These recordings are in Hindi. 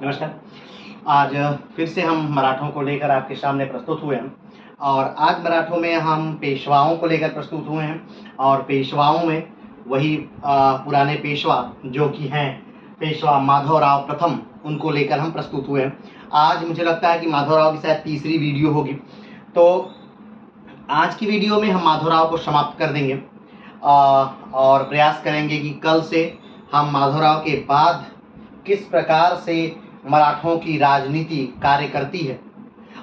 नमस्कार। आज फिर से हम मराठों को लेकर आपके सामने प्रस्तुत हुए हैं और आज मराठों में हम पेशवाओं को लेकर प्रस्तुत हुए हैं और पेशवाओं में वही पुराने पेशवा जो कि हैं पेशवा माधवराव प्रथम, उनको लेकर हम प्रस्तुत हुए हैं। आज मुझे लगता है कि माधवराव की शायद तीसरी वीडियो होगी, तो आज की वीडियो में हम माधवराव को समाप्त कर देंगे और प्रयास करेंगे कि कल से हम माधवराव के बाद किस प्रकार से मराठों की राजनीति कार्य करती है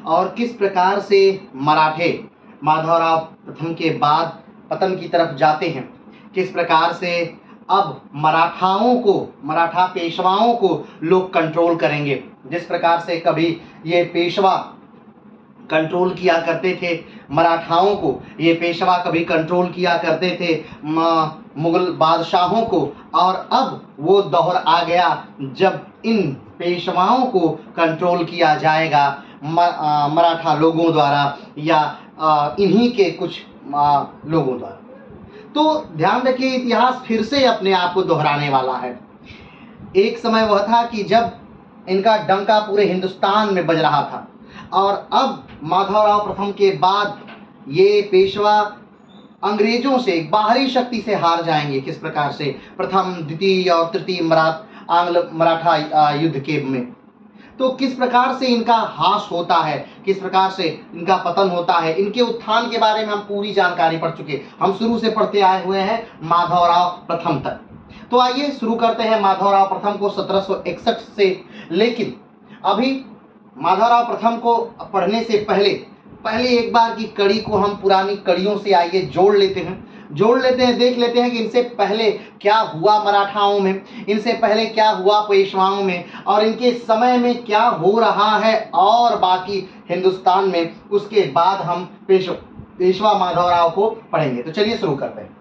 और किस प्रकार से मराठे माधवराव प्रथम के बाद पतन की तरफ जाते हैं, किस प्रकार से अब मराठा पेशवाओं को लोग कंट्रोल करेंगे। जिस प्रकार से कभी ये पेशवा कंट्रोल किया करते थे मराठाओं को, ये पेशवा कभी कंट्रोल किया करते थे मुगल बादशाहों को, और अब वो दौर आ गया जब इन पेशवाओं को कंट्रोल किया जाएगा मराठा लोगों द्वारा या इन्हीं के कुछ लोगों द्वारा। तो ध्यान रखिए, इतिहास फिर से अपने आप को दोहराने वाला है। एक समय वह था कि जब इनका डंका पूरे हिंदुस्तान में बज रहा था और अब माधवराव प्रथम के बाद ये पेशवा अंग्रेजों से बाहरी शक्ति से हार जाएंगे। किस प्रकार से प्रथम, द्वितीय और तृतीय आंग्ल मराठा युद्ध के में, तो किस प्रकार से इनका ह्रास होता है, किस प्रकार से इनका पतन होता है, इनके उत्थान के बारे में हम पूरी जानकारी पढ़ चुके। हम शुरू से पढ़ते आए हुए हैं माधवराव प्रथम तक। तो आइए शुरू करते हैं माधवराव प्रथम को 1761 से। लेकिन अभी माधवराव प्रथम को पढ़ने से पहले एक बार की कड़ी को हम पुरानी कड़ियों से आइए जोड़ लेते हैं, देख लेते हैं कि इनसे पहले क्या हुआ मराठाओं में, इनसे पहले क्या हुआ पेशवाओं में और इनके समय में क्या हो रहा है और बाकी हिंदुस्तान में। उसके बाद हम पेशवा माधवराव को पढ़ेंगे। तो चलिए शुरू करते हैं।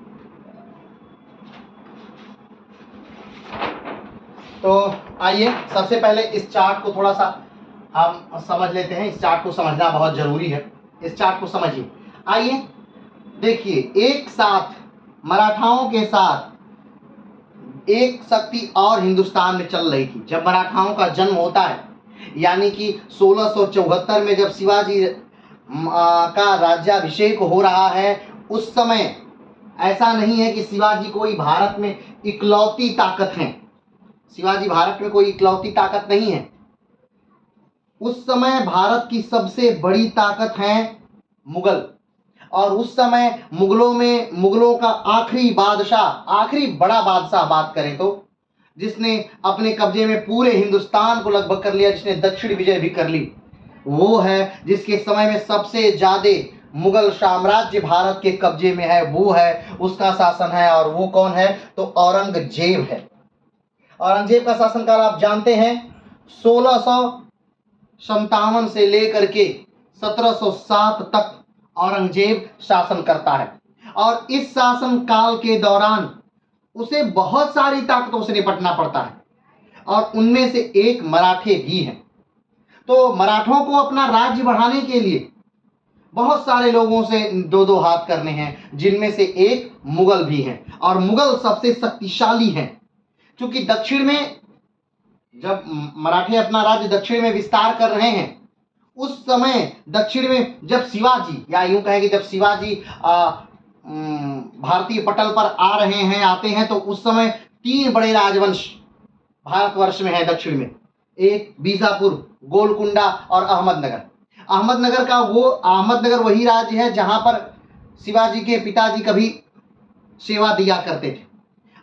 तो आइए सबसे पहले इस चार्ट को थोड़ा सा हम समझ लेते हैं। इस चार्ट को समझना बहुत जरूरी है। इस चार्ट को समझिए। आइए देखिए, एक साथ मराठाओं के साथ एक शक्ति और हिंदुस्तान में चल रही थी। जब मराठाओं का जन्म होता है, यानी कि 1674 में जब शिवाजी का राज्याभिषेक हो रहा है, उस समय ऐसा नहीं है कि शिवाजी कोई भारत में इकलौती ताकत है। शिवाजी भारत में कोई इकलौती ताकत नहीं है। उस समय भारत की सबसे बड़ी ताकत है मुगल, और उस समय मुगलों का आखिरी बड़ा बादशाह बात करें तो, जिसने अपने कब्जे में पूरे हिंदुस्तान को लगभग कर लिया, जिसने दक्षिण विजय भी कर ली, वो है जिसके समय में सबसे ज्यादा मुगल साम्राज्य भारत के कब्जे में है, वो है, उसका शासन है। और वो कौन है? तो औरंगजेब है। औरंगजेब का शासनकाल आप जानते हैं 1657 से लेकर के 1707 तक औरंगजेब शासन करता है। और इस शासन काल के दौरान उसे बहुत सारी ताकतों से निपटना पड़ता है और उनमें से एक मराठे भी हैं। तो मराठों को अपना राज्य बढ़ाने के लिए बहुत सारे लोगों से दो हाथ करने हैं, जिनमें से एक मुगल भी हैं और मुगल सबसे शक्तिशाली हैं। क्योंकि दक्षिण में जब मराठे अपना राज्य दक्षिण में विस्तार कर रहे हैं, उस समय दक्षिण में जब शिवाजी, या यूं कहें कि जब शिवाजी भारतीय पटल पर आते हैं, तो उस समय 3 बड़े राजवंश भारतवर्ष में है दक्षिण में। एक बीजापुर, गोलकुंडा और अहमदनगर। अहमदनगर वही राज्य है जहां पर शिवाजी के पिताजी कभी सेवा दिया करते थे।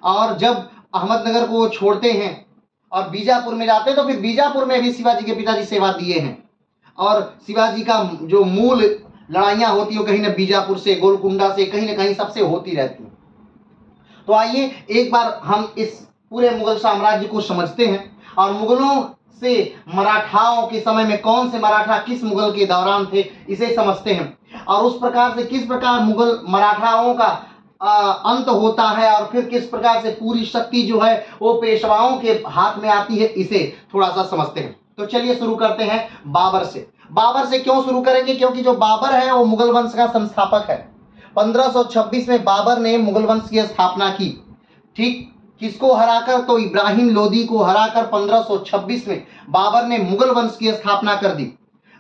और जब अहमदनगर को छोड़ते हैं और बीजापुर में जाते हैं, तो फिर बीजापुर में भी शिवाजी के पिताजी सेवा दिए हैं। और शिवाजी का जो मूल लड़ाइयाँ होती है वो कहीं ना बीजापुर से, गोलकुंडा से, कहीं ना कहीं सबसे होती रहती है। तो आइए एक बार हम इस पूरे मुगल साम्राज्य को समझते हैं और मुगलों से मराठाओं के समय में कौन से मराठा किस मुगल के दौरान थे, इसे समझते हैं। और उस प्रकार से किस प्रकार मुगल मराठाओं का अंत होता है और फिर किस प्रकार से पूरी शक्ति जो है वो पेशवाओं के हाथ में आती है, इसे थोड़ा सा समझते हैं। तो चलिए शुरू करते हैं बाबर से। बाबर से क्यों शुरू करेंगे? क्योंकि जो बाबर है वो मुगल वंश का संस्थापक है। 1526 में बाबर ने मुगल वंश की स्थापना की। ठीक किसको हराकर? तो इब्राहिम लोदी को हराकर 1526 में बाबर ने मुगल वंश की स्थापना कर दी।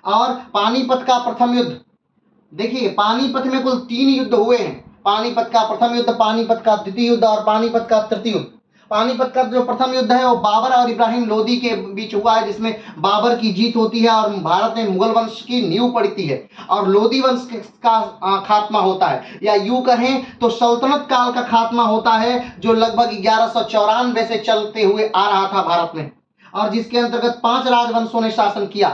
और पानीपत का प्रथम युद्ध, देखिए पानीपत में कुल 3 युद्ध हुए हैं। पानीपत का प्रथम युद्ध, पानीपत का द्वितीय युद्ध और पानीपत का तृतीय युद्ध। पानीपत का जो प्रथम युद्ध है वो बाबर और इब्राहिम लोदी के बीच हुआ है, जिसमें बाबर की जीत होती है और भारत में मुगल वंश की नींव पड़ती है और लोदी वंश का खात्मा होता है, या यूं कहें तो सल्तनत काल का खात्मा होता है, जो लगभग 1194 से चलते हुए आ रहा था भारत में, और जिसके अंतर्गत 5 राजवंशों ने शासन किया।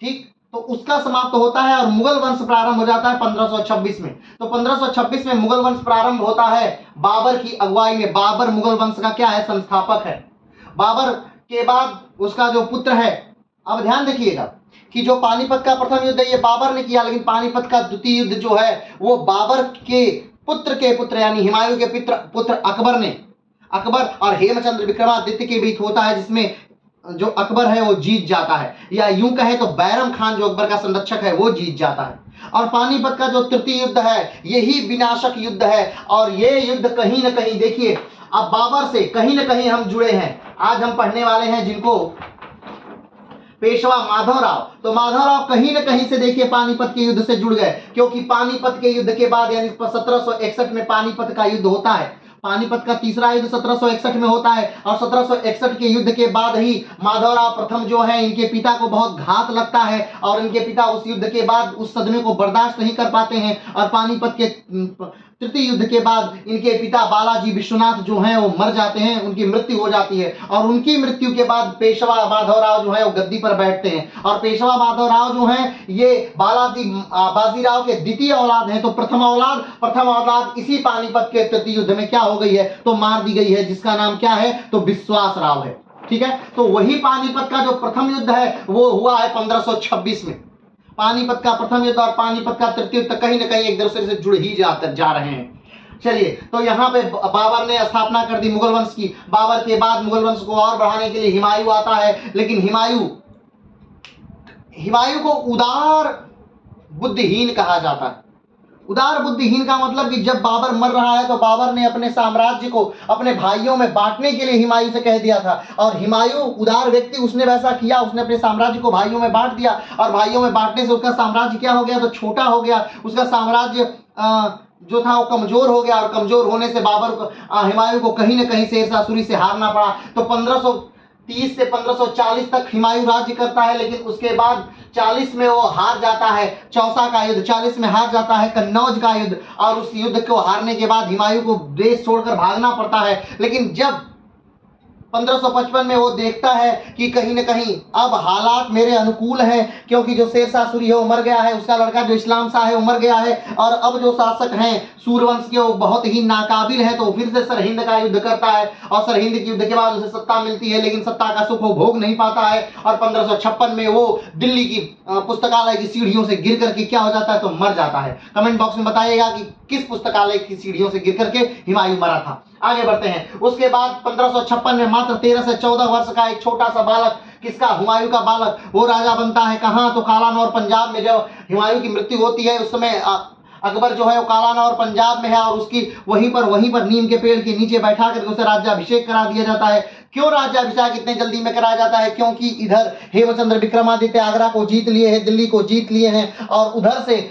ठीक, तो उसका समाप्त होता है और मुगल वंश प्रारंभ हो जाता है 1526 में। तो 1526 में मुगल वंश प्रारंभ होता है बाबर की अगुवाई में। बाबर मुगल वंश का क्या है? संस्थापक है। बाबर के बाद उसका जो पुत्र है, अब ध्यान देखिएगा कि जो पानीपत का प्रथम युद्ध है ये बाबर ने किया, लेकिन पानीपत का द्वितीय युद्ध जो है वो बाबर के पुत्र यानी हुमायूं के पुत्र अकबर ने, अकबर और हेमचंद्र विक्रमादित्य के बीच होता है, जिसमें जो अकबर है वो जीत जाता है, या यूं कहे तो बैरम खान जो अकबर का संरक्षक है वो जीत जाता है। और पानीपत का जो तृतीय युद्ध है यही विनाशक युद्ध है, और ये युद्ध कहीं ना कहीं देखिए अब बाबर से कहीं ना कहीं हम जुड़े हैं। आज हम पढ़ने वाले हैं जिनको पेशवा माधवराव, तो माधवराव कहीं ना कहीं से देखिए पानीपत के युद्ध से जुड़ गए, क्योंकि पानीपत के युद्ध के बाद यानी 1761 में पानीपत का युद्ध होता है। पानीपत का तीसरा युद्ध 1761 में होता है, और 1761 के युद्ध के बाद ही माधवराव प्रथम जो है इनके पिता को बहुत घात लगता है, और इनके पिता उस युद्ध के बाद उस सदमे को बर्दाश्त नहीं कर पाते हैं, और पानीपत के तृतीय युद्ध के बाद इनके पिता बालाजी विश्वनाथ जो हैं वो मर जाते हैं, उनकी मृत्यु हो जाती है, और उनकी मृत्यु के बाद पेशवा माधवराव जो है वो गद्दी पर बैठते हैं। और पेशवा माधवराव जो हैं ये बाजीराव के द्वितीय औलाद हैं, तो प्रथम औलाद इसी पानीपत के तृतीय युद्ध में क्या हो गई है? तो मार दी गई है, जिसका नाम क्या है? तो विश्वास राव है। ठीक है, तो वही पानीपत का जो प्रथम युद्ध है वो हुआ है 1526 में। पानीपत का प्रथम युद्ध और पानीपत का तृतीय युद्ध कहीं ना कहीं एक दूसरे से जुड़ ही जा रहे हैं। चलिए, तो यहाँ पे बाबर ने स्थापना कर दी मुगल वंश की। बाबर के बाद मुगल वंश को और बढ़ाने के लिए हुमायूं आता है, लेकिन हुमायूं को उदार बुद्धिहीन कहा जाता है। उदार बुद्धिहीन का मतलब कि जब बाबर मर रहा है तो बाबर ने अपने साम्राज्य को अपने भाइयों में बांटने के लिए हुमायूं से कह दिया था, और हुमायूं उदार व्यक्ति, उसने वैसा किया, उसने अपने साम्राज्य को भाइयों में बांट दिया, और भाइयों में बांटने से उसका साम्राज्य क्या हो गया? तो छोटा हो गया। उसका साम्राज्य जो था वो कमजोर हो गया, और कमजोर होने से हुमायूं को कहीं ना कहीं शेरशाह सूरी से हारना पड़ा। तो 1530 से 1540 तक हुमायूं राज्य करता है, लेकिन उसके बाद 40 में वो हार जाता है, चौसा का युद्ध 40 में हार जाता है, कन्नौज का युद्ध, और उस युद्ध को हारने के बाद हुमायूं को देश छोड़कर भागना पड़ता है। लेकिन जब 1555 में वो देखता है कि कहीं ना कहीं अब हालात मेरे अनुकूल हैं, क्योंकि जो शेरशाह सूरी है वो मर गया है, उसका लड़का जो इस्लाम शाह है वो मर गया है, और अब जो शासक हैं सूर्यवंश के वो बहुत ही नाकाबिल है, तो फिर से सरहिंद का युद्ध करता है, और सरहिंद के युद्ध के बाद उसे सत्ता मिलती है, लेकिन सत्ता का सुख वो भोग नहीं पाता है, और 1556 में वो दिल्ली की पुस्तकालय की सीढ़ियों से गिर करके क्या हो जाता है? तो मर जाता है। कमेंट बॉक्स में बताइएगा कि किस पुस्तकालय की सीढ़ियों से गिर करके हुमायूं मरा था। आगे बढ़ते हैं। उसके बाद 1556 में मात्र 13 से 14 वर्ष का एक छोटा सा बालक, किसका? हुमायूं का बालक, वो राजा बनता है। कहाँ? तो कालानौर पंजाब में। जब हुमायूं की मृत्यु होती है उस समय अकबर जो है वो कालानौर पंजाब में है, और उसकी वहीं पर नीम के पेड़ के नीचे बैठा करके उसे राज्याभिषेक करा दिया जाता है। क्यों राज्याभिषेक इतने जल्दी में कराया जाता है? क्योंकि इधर हेमचंद्र विक्रमादित्य आगरा को जीत लिए हैं, दिल्ली को जीत लिए हैं, और उधर से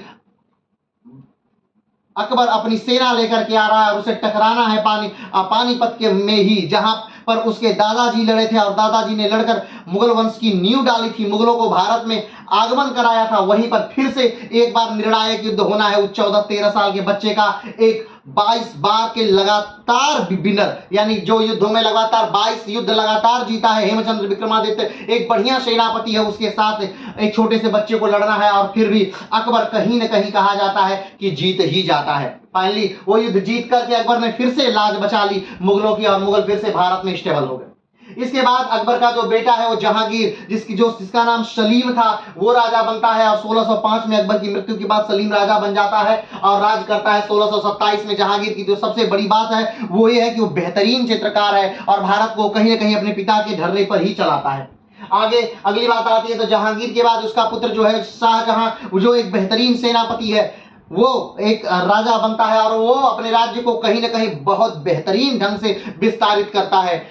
अकबर अपनी सेना लेकर के आ रहा है, और उसे टकराना है पानीपत के में ही, जहां पर उसके दादाजी लड़े थे, और दादाजी ने लड़कर मुगल वंश की नींव डाली थी, मुगलों को भारत में आगमन कराया था। वहीं पर फिर से एक बार निर्णायक युद्ध होना है। उस 14-13 साल के बच्चे का एक 22 बार के लगातार विनर, यानी जो युद्धों में लगातार 22 युद्ध लगातार जीता है हेमचंद्र विक्रमादित्य, एक बढ़िया सेनापति है, उसके साथ एक छोटे से बच्चे को लड़ना है, और फिर भी अकबर कहीं न कहीं कहा जाता है कि जीत ही जाता है। फाइनली वो युद्ध जीत करके अकबर ने फिर से लाज बचा ली मुगलों की, और मुगल फिर से भारत में स्टेबल हो गए। इसके बाद अकबर का जो बेटा है वो जहांगीर, जिसका नाम सलीम था, वो राजा बनता है, और 1605 में अकबर की मृत्यु के बाद सलीम राजा बन जाता है और राज करता है। 1627 में जहांगीर की जो सबसे बड़ी बात है वो ये है कि वो बेहतरीन चित्रकार है, और भारत को कहीं ना कहीं अपने पिता के ढर्रे पर ही चलाता है। आगे अगली बात आती है, तो जहांगीर के बाद उसका पुत्र जो है शाहजहां, जो एक बेहतरीन सेनापति है, वो एक राजा बनता है और वो अपने राज्य को कहीं ना कहीं बहुत बेहतरीन ढंग से विस्तारित करता है।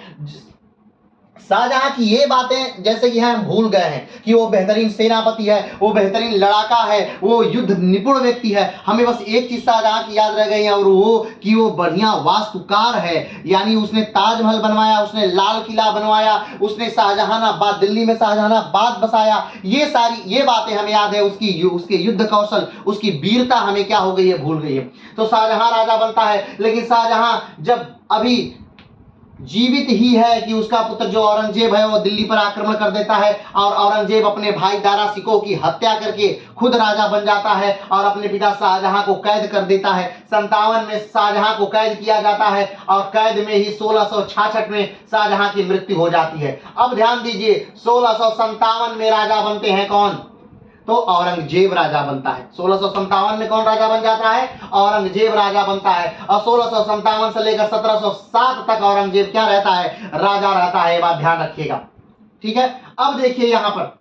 शाहजहां की ये बातें जैसे कि हम भूल गए हैं कि वो बेहतरीन सेनापति है, वो बेहतरीन लड़ाका है, वो युद्ध निपुण व्यक्ति है। हमें बस एक चीज शाहजहां की याद रह गई है और वो कि वो बढ़िया वास्तुकार है। यानी उसने ताजमहल बनवाया, उसने लाल किला बनवाया, उसने शाहजहानाबाद, दिल्ली में शाहजहानाबाद बसाया। ये बातें हमें याद है। उसके युद्ध कौशल, उसकी वीरता हमें क्या हो गई है, भूल गई है। तो शाहजहां राजा बनता है, लेकिन शाहजहां जब अभी जीवित ही है कि उसका पुत्र जो औरंगजेब है वो दिल्ली पर आक्रमण कर देता है और औरंगजेब अपने भाई दारा शिकोह की हत्या करके खुद राजा बन जाता है और अपने पिता शाहजहां को कैद कर देता है। 57 में शाहजहां को कैद किया जाता है और कैद में ही 1666 में शाहजहां की मृत्यु हो जाती है। अब ध्यान दीजिए, 1657 में राजा बनते हैं कौन, तो औरंगजेब राजा बनता है। 1657 में कौन राजा बन जाता है, औरंगजेब राजा बनता है। और 1657 से लेकर 1707 तक औरंगजेब क्या रहता है, राजा रहता है। ये बात ध्यान रखिएगा, ठीक है। अब देखिए यहां पर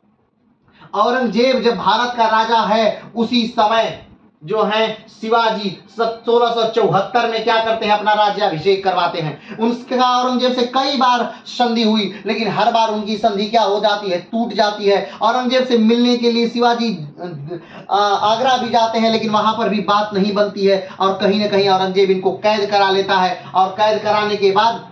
औरंगजेब जब भारत का राजा है, उसी समय जो है शिवाजी 1674 में क्या करते हैं, अपना राज्याभिषेक करवाते हैं। उनका औरंगजेब से कई बार संधि हुई, लेकिन हर बार उनकी संधि क्या हो जाती है, टूट जाती है। औरंगजेब से मिलने के लिए शिवाजी आगरा भी जाते हैं, लेकिन वहां पर भी बात नहीं बनती है और कहीं ना कहीं औरंगजेब इनको कैद करा लेता है। और कैद कराने के बाद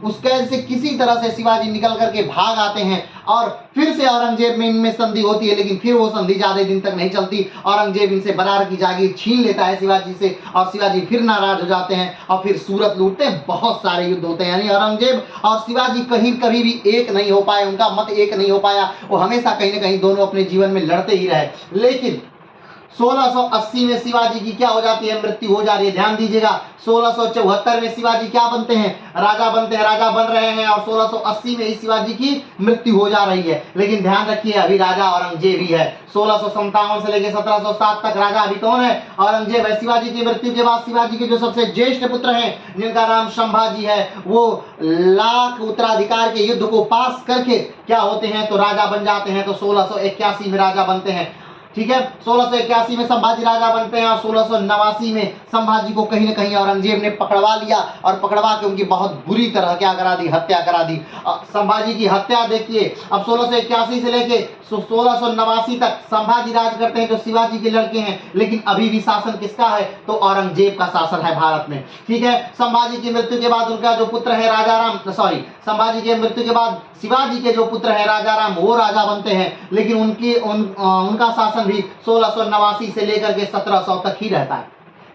उस कैद से किसी तरह से शिवाजी निकल करके भाग आते हैं और फिर से औरंगजेब में इनमें संधि होती है, लेकिन फिर वो संधि ज्यादा दिन तक नहीं चलती। औरंगजेब इनसे बनारस की जागीर छीन लेता है शिवाजी से और शिवाजी फिर नाराज हो जाते हैं और फिर सूरत लूटते हैं। बहुत सारे युद्ध होते हैं, यानी औरंगजेब और शिवाजी कभी भी एक नहीं हो पाए, उनका मत एक नहीं हो पाया। वो हमेशा कहीं ना कहीं दोनों अपने जीवन में लड़ते ही रहे। लेकिन 1680 में शिवाजी की क्या हो जाती है, मृत्यु हो जा रही है। ध्यान दीजिएगा, 1674 में शिवाजी क्या बनते हैं, राजा बनते हैं, राजा बन रहे हैं और 1680 में ही शिवाजी की मृत्यु हो जा रही है। लेकिन ध्यान रखिए, अभी राजा औरंगजेब ही है। 1657 से लेकर 1707 तक राजा अभी कौन है, औरंगजेब है। शिवाजी की मृत्यु के बाद शिवाजी के जो सबसे ज्येष्ठ पुत्र हैं, जिनका नाम संभाजी है, वो लाख उत्तराधिकार के युद्ध को पास करके क्या होते हैं, तो राजा बन जाते हैं। तो 1681 में राजा बनते हैं, ठीक है। 1681 में संभाजी राजा बनते हैं और 1689 में संभाजी को कहीं ना कहीं औरंगजेब ने पकड़वा लिया और पकड़वा के उनकी बहुत बुरी तरह क्या करा दी, हत्या करा दी। संभाजी की हत्या देखिए, अब 1681 से लेके 1689 तक संभाजी राज करते हैं जो शिवाजी के लड़के हैं, लेकिन अभी भी शासन किसका है, तो औरंगजेब का शासन है भारत में, ठीक है। संभाजी की मृत्यु के बाद उनका जो पुत्र है संभाजी के मृत्यु के बाद शिवाजी के जो पुत्र है राजाराम, वो राजा बनते हैं। लेकिन उनका शासन भी 1689 से लेकर के 1700 तक ही रहता है,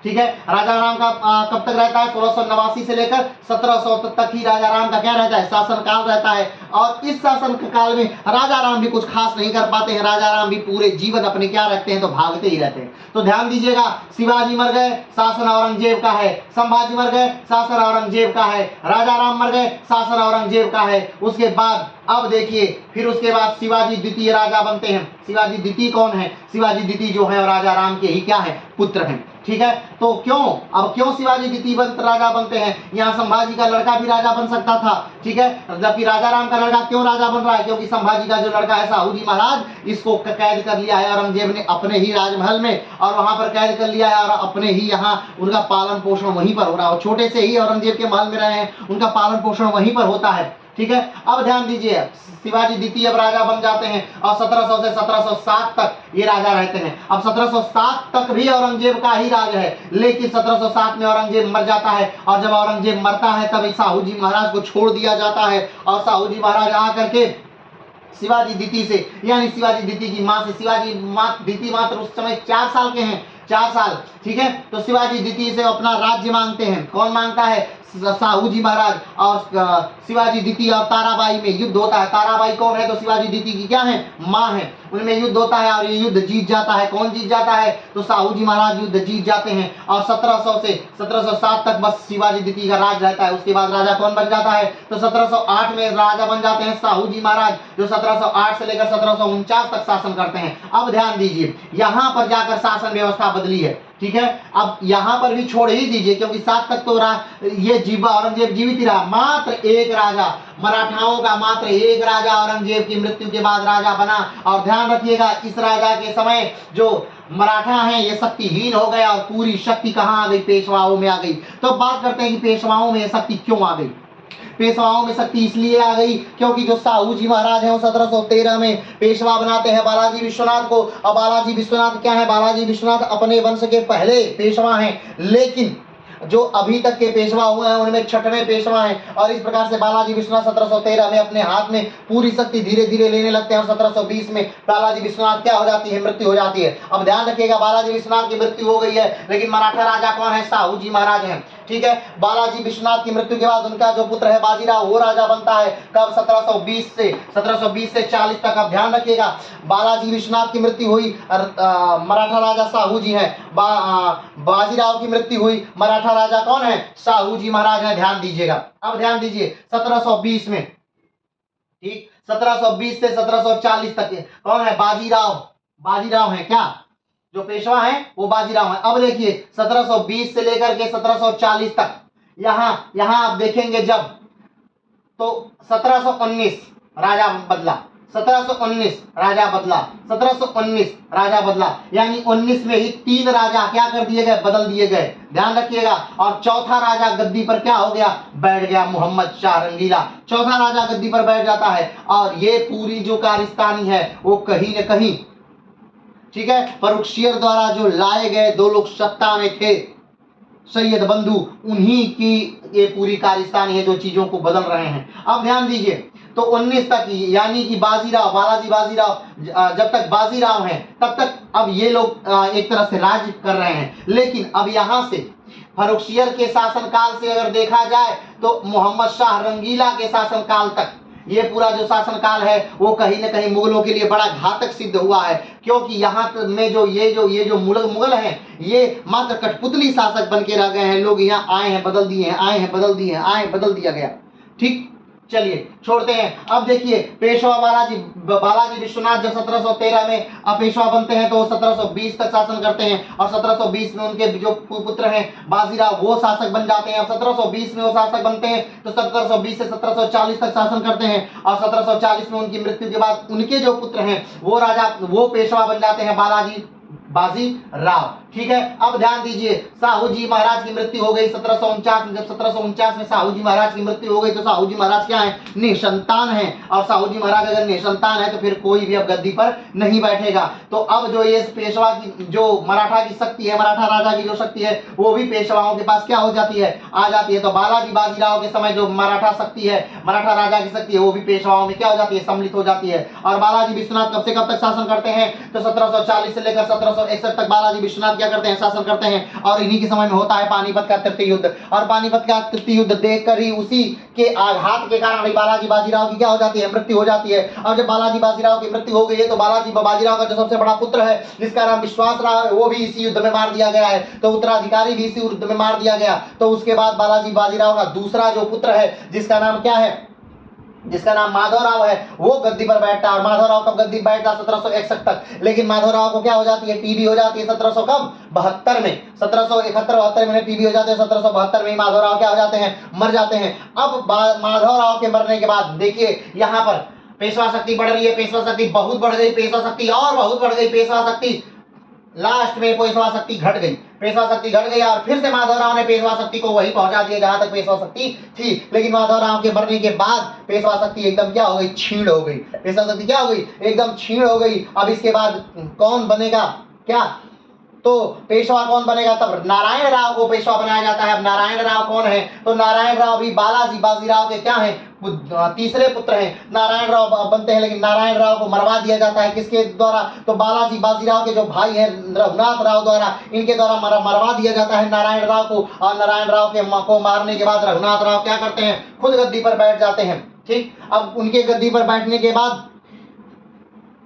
ठीक है। राजाराम का कब तक रहता है, 1689 से लेकर 1700 तक ही राजाराम का क्या रहता है, शासन काल रहता है। और इस शासन काल में राजाराम भी कुछ खास नहीं कर पाते हैं। राजाराम भी पूरे जीवन अपने क्या रखते हैं, तो भागते ही रहते हैं। तो ध्यान दीजिएगा, शिवाजी मर गए, शासन औरंगजेब का है। संभाजी मर गए, शासन औरंगजेब का है। राजाराम मर गए, शासन औरंगजेब का है। उसके बाद अब देखिए, फिर उसके बाद शिवाजी द्वितीय राजा बनते हैं। शिवाजी द्वितीय कौन है, शिवाजी द्वितीय जो है राजाराम के ही क्या है, पुत्र हैं, ठीक है। तो क्यों शिवाजी द्वितीय राजा बनते हैं, यहाँ संभाजी का लड़का भी राजा बन सकता था, ठीक है, जबकि राजाराम का लड़का क्यों राजा बन रहा है, क्योंकि संभाजी का जो लड़का है साहूजी महाराज, इसको कैद कर लिया है औरंगजेब ने अपने ही राजमहल में और वहां पर कैद कर लिया है और अपने ही यहाँ उनका पालन पोषण वहीं पर हो रहा है। छोटे से ही औरंगजेब के महल में रहे हैं, उनका पालन पोषण वहीं पर होता है, ठीक है। अब ध्यान दीजिए, शिवाजी द्वितीय अब राजा बन जाते हैं और 1700 से 1707 तक ये राजा रहते हैं। अब 1707 तक भी औरंगजेब का ही राज है, लेकिन 1707 में औरंगजेब मर जाता है और जब औरंगजेब मरता है तब साहूजी महाराज को छोड़ दिया जाता है और साहूजी महाराज आकर के शिवाजी द्वितीय से, यानी शिवाजी द्वितीय की मां से, शिवाजी द्वितीय मात्र उस समय 4 साल के हैं, 4 साल, ठीक है। तो शिवाजी द्वितीय से अपना राज्य मांगते हैं। कौन मांगता है, साहूजी महाराज और शिवाजी द्वितीय और ताराबाई में युद्ध होता है। ताराबाई कौन है, तो शिवाजी द्वितीय की क्या है, मां है। उनमें युद्ध होता है और ये युद्ध जीत जाता है। कौन जीत जाता है, तो साहूजी महाराज युद्ध जीत जाते हैं और 1700 से 1707 तक बस शिवाजी द्वितीय का राज रहता है। उसके बाद राजा कौन बन जाता है, तो 1708 में राजा बन जाते हैं साहूजी महाराज, जो 1708 से लेकर 1749 तक शासन करते हैं। अब ध्यान दीजिए, यहाँ पर जाकर शासन व्यवस्था बदली है। ठीक है। अब यहाँ पर भी छोड़ ही दीजिए, क्योंकि 7 तक तो ये औरंगजेब जीवित ही रहा। मात्र एक राजा, मराठाओं का मात्र एक राजा औरंगजेब की मृत्यु के बाद राजा बना। और ध्यान रखिएगा, इस राजा के समय जो मराठा हैं ये शक्तिहीन हो गया और पूरी शक्ति कहाँ आ गई? पेशवाओं में आ गई। तो बात करते हैं कि पेशवाओं में शक्ति क्यों आ गई। पेशवाओं में शक्ति इसलिए आ गई क्योंकि जो साहू जी महाराज हैं वो 1713 में पेशवा बनाते हैं बालाजी विश्वनाथ को। और बालाजी विश्वनाथ क्या है? बालाजी विश्वनाथ अपने वंश के पहले पेशवा हैं, लेकिन जो अभी तक के पेशवा हुए हैं उनमें 6वें पेशवा हैं। और इस प्रकार से बालाजी विश्वनाथ 1713 में अपने हाथ में पूरी शक्ति धीरे धीरे लेने लगते हैं और 1720 में बालाजी विश्वनाथ क्या हो जाती है? मृत्यु हो जाती है। अब ध्यान रखिएगा, बालाजी विश्वनाथ की मृत्यु हो गई है, लेकिन मराठा राजा कौन है? साहू जी महाराज हैं, ठीक है। बालाजी विश्वनाथ की मृत्यु के बाद उनका जो पुत्र है बाजीराव वो राजा बनता है। कब? 1720 से 40 तक। अब ध्यान रखिएगा, बालाजी विश्वनाथ की मृत्यु हुई, मराठा राजा साहू जी हैं। बाजीराव की मृत्यु हुई, मराठा राजा कौन है? साहू जी महाराज हैं। ध्यान दीजिएगा। अब ध्यान दीजिए 1720 में, ठीक, 1720 से 1740 तक कौन है? बाजीराव। बाजीराव है क्या? जो पेशवा है वो बाजीराव है। अब देखिए 1720 से लेकर के 1740 तक यहां आप देखेंगे जब, तो 1719 राजा बदला, 1719 राजा बदला, 1719 राजा बदला, यानी 19 में ही 3 राजा क्या कर दिए गए? बदल दिए गए। ध्यान रखिएगा। और चौथा राजा गद्दी पर क्या हो गया? बैठ गया, मोहम्मद शाह रंगीला। चौथा राजा गद्दी पर बैठ जाता है। और ये पूरी जो कारिस्तानी है वो कहीं न कहीं, ठीक है, फर्रुखसियर द्वारा जो लाए गए 2 लोग सत्ता में थे, सैयद बंधु, उन्हीं की ये पूरी कारिस्तानी है जो चीजों को बदल रहे हैं। अब ध्यान दीजिए, तो 19 तक, यानी कि बाजीराव, बालाजी बाजीराव, जब तक बाजीराव हैं तब तक अब ये लोग एक तरह से राज कर रहे हैं। लेकिन अब यहां से फर्रुखसियर के शासनकाल से अगर देखा जाए तो मोहम्मद शाह रंगीला के शासनकाल तक ये पूरा जो शासनकाल है वो कहीं न कहीं मुगलों के लिए बड़ा घातक सिद्ध हुआ है। क्योंकि यहाँ में जो ये जो मुगल हैं ये मात्र कठपुतली शासक बन के रह गए हैं। लोग यहाँ आए हैं, बदल दिए हैं, आए हैं, बदल दिए हैं, आए, बदल दिया गया। ठीक, चलिए छोड़ते हैं। अब देखिए पेशवा बालाजी विश्वनाथ जब 1713 में पेशवा बनते हैं तो 1720 तक शासन करते हैं। और 1720 में उनके जो पुत्र हैं बाजीराव वो शासक बन जाते हैं। अब 1720 में वो शासक बनते हैं तो 1720 से 1740 तक शासन करते हैं। और 1740 में उनकी मृत्यु के बाद उनके जो पुत्र हैं वो राजा, वो पेशवा बन जाते हैं बाजीराव। ठीक है। अब ध्यान दीजिए, साहू जी महाराज की मृत्यु हो गई 1749 में। जब 1749 में साहू जी महाराज की मृत्यु हो गई तो साहू जी महाराज क्या है? निसंतान है। और साहू जी महाराज अगर निसंतान है तो फिर कोई भी अब गद्दी पर नहीं बैठेगा। तो अब जो ये पेशवा की जो मराठा की शक्ति है, मराठा राजा की जो शक्ति है वो भी पेशवाओं के पास क्या हो जाती है? आ जाती है। तो बालाजी बाजीराव के समय जो मराठा शक्ति है, मराठा राजा की शक्ति है, वो भी पेशवाओं में क्या हो जाती है? सम्मिलित हो जाती है। और बालाजी विश्वनाथ कब से कब तक शासन करते हैं? तो 1740 से लेकर 1761 तक बालाजी विश्वनाथ क्या करते हैं? शासन करते हैं। और इन्हीं के समय में होता है पानीपत का तृतीय युद्ध। और पानीपत का तृतीय युद्ध देखकर ही उसी के आघात के कारण बालाजी बाजीराव की क्या हो जाती है? मृत्यु हो जाती है। और जब बालाजी बाजीराव की मृत्यु हो गई है तो बालाजी बाजीराव का जो सबसे बड़ा पुत्र है जिसका नाम विश्वास राव है वो भी इसी युद्ध में मार दिया गया है। तो उत्तराधिकारी भी इसी युद्ध में मार दिया गया। तो उसके बाद बालाजी बाजीराव का दूसरा जो पुत्र है जिसका नाम क्या है? जिसका नाम माधवराव है, वो गद्दी पर बैठता है। और माधवराव कब गद्दी पर बैठता? 1761 तक। लेकिन माधवराव को क्या हो जाती है? टीबी हो जाती है 1772 में। 1771-72 में टीबी हो जाती है। 1772 में माधवराव क्या हो जाते हैं? मर जाते हैं। अब माधवराव के मरने के बाद देखिए यहाँ पर पेशवा शक्ति बढ़ रही है, पेशवा शक्ति बहुत बढ़ गई, पेशवा शक्ति और बहुत बढ़ गई, पेशवा शक्ति लास्ट में पेशवा शक्ति घट गई, पेशवा शक्ति घट गई। और फिर से माधवराव ने पेशवा शक्ति को वही पहुंचा दिया जहां तक पेशवा शक्ति थी। लेकिन माधवराव के मरने के बाद पेशवा शक्ति एकदम क्या हो गई? छीण हो गई। पेशवा शक्ति क्या हो गई? एकदम छीण हो गई। अब इसके बाद कौन बनेगा? क्या तो पेशवा कौन बनेगा? तब नारायण राव को पेशवा बनाया जाता है। अब नारायण राव कौन है? तो नारायण राव भी बालाजी बाजीराव के क्या हैं? तीसरे पुत्र हैं। नारायण राव बनते हैं, लेकिन नारायण राव को मरवा दिया जाता है। किसके द्वारा? तो बालाजी बाजीराव के जो भाई हैं रघुनाथ राव द्वारा, इनके द्वारा मरवा दिया जाता है नारायण राव को। और नारायण राव के को मारने के बाद रघुनाथ राव क्या करते हैं? खुद गद्दी पर बैठ जाते हैं। ठीक। अब उनके गद्दी पर बैठने के बाद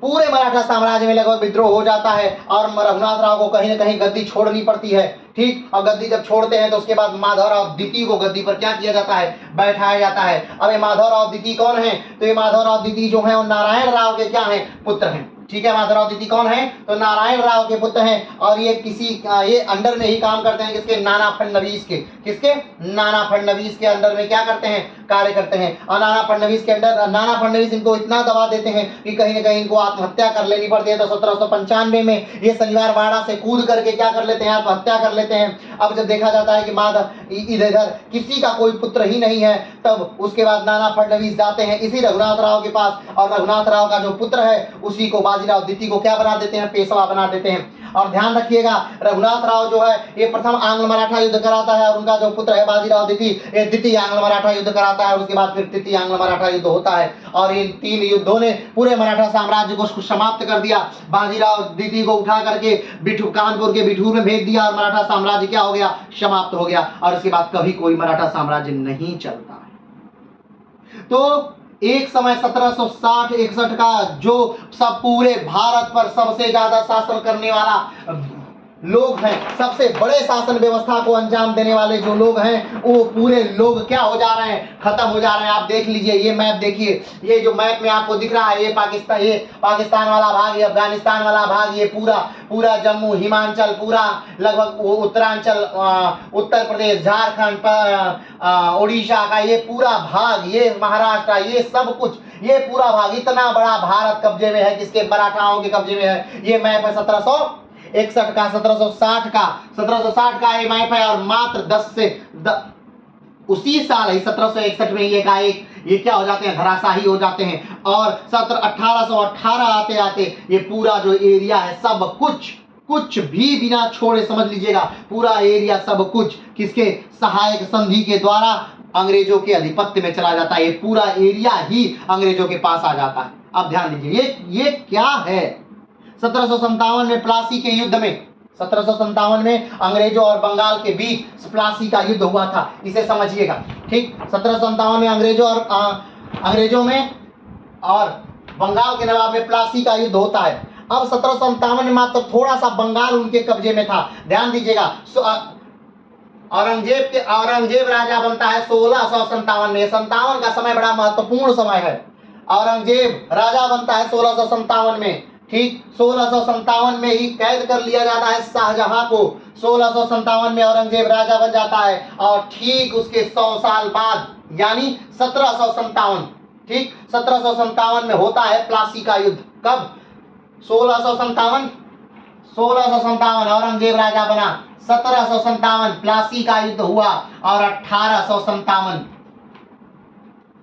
पूरे मराठा साम्राज्य में लगभग विद्रोह हो जाता है और रघुनाथ राव को कहीं न कहीं गद्दी छोड़नी पड़ती है। ठीक। और गद्दी जब छोड़ते हैं तो उसके बाद माधवराव द्वितीय को गद्दी पर क्या किया जाता है? बैठाया जाता है। अब ये माधवराव द्वितीय कौन है? तो ये माधवराव द्वितीय जो है वो नारायण राव के क्या है? पुत्र हैं। ठीक है। माधवराव द्वितीय कौन है? तो नारायण राव के पुत्र हैं और ये अंडर में ही काम करते हैं किसके? नाना फडणवीस के। किसके? नाना फडणवीस के अंडर में क्या करते हैं? कार्य करते हैं। और नाना फडणवीस इनको इतना दबा देते हैं कि कहीं ना कहीं इनको आत्महत्या कर लेनी पड़ती है। तो 1795 में ये शनिवार वाड़ा से कूद करके क्या कर लेते हैं? आत्महत्या कर लेते हैं। अब जब देखा जाता है कि माधव इधर किसी का कोई पुत्र ही नहीं है, तब उसके बाद नाना फडणवीस जाते हैं इसी रघुनाथ राव के पास और रघुनाथ राव का जो पुत्र है उसी को बाजीराव द्वितीय को क्या बना देते हैं? पेशवा बना देते हैं। और ध्यान रखिएगा, रघुनाथ राव जो है ये प्रथम आंग्ल मराठा युद्ध कराता है और उनका जो पुत्र है बाजीराव द्वितीय ये द्वितीय आंग्ल मराठा युद्ध कराता है और उसके बाद फिर तृतीय आंग्ल मराठा युद्ध होता है। और इन 3 युद्धों ने पूरे मराठा साम्राज्य को समाप्त कर दिया। बाजीराव द्वितीय को उठा करके कानपुर के बिठूर में भेज दिया और मराठा साम्राज्य क्या हो गया? समाप्त हो गया। और उसके बाद कभी कोई मराठा साम्राज्य नहीं चलता है। तो एक समय 1760-61 का जो सब पूरे भारत पर सबसे ज्यादा शासन करने वाला लोग हैं, सबसे बड़े शासन व्यवस्था को अंजाम देने वाले जो लोग हैं वो पूरे लोग क्या हो जा रहे हैं? खत्म हो जा रहे हैं। आप देख लीजिए, ये मैप देखिए, ये जो मैप में आपको दिख रहा है ये पाकिस्तान वाला भाग, ये अफगानिस्तान वाला भाग, ये पूरा जम्मू, हिमाचल, पूरा लगभग उत्तरांचल, उत्तर प्रदेश, झारखंड, उड़ीसा का ये पूरा भाग, ये महाराष्ट्र, ये सब कुछ, ये पूरा भाग, इतना बड़ा भारत कब्जे में है किसके? मराठाओं के कब्जे में है। ये मैप है 1761 का, 1760 का ये मैप है। और मात्र उसी साल ही 1761 में ये क्या हो जाते हैं? धराशाही हो जाते हैं। और 1818 आते आते ये पूरा जो एरिया है सब कुछ भी बिना छोड़े, समझ लीजिएगा, पूरा एरिया सब कुछ किसके? सहायक संधि के द्वारा अंग्रेजों के अधिपत्य में चला जाता है। ये पूरा एरिया ही अंग्रेजों के पास आ जाता है। अब ध्यान दीजिए, ये क्या है? 1757 में प्लासी के युद्ध में, 1757 में अंग्रेजों और बंगाल के बीच प्लासी का युद्ध हुआ था, इसे समझिएगा। ठीक, 1757 में अंग्रेजों में और बंगाल के नवाब में प्लासी का युद्ध होता है। अब 1757 में मात्र थोड़ा सा बंगाल उनके कब्जे में था। ध्यान दीजिएगा, औरंगजेब राजा बनता है 1657 में। 57 का समय बड़ा महत्वपूर्ण समय है। औरंगजेब राजा बनता है 1657 में। ठीक, 1657 में ही कैद कर लिया जाता है शाहजहां को। 1657 में औरंगजेब राजा बन जाता है और ठीक उसके 100 साल बाद यानी 1757, ठीक 1757 में होता है प्लासी का युद्ध। कब? 1657 औरंगजेब राजा बना, 1757 प्लासी का युद्ध हुआ और 1857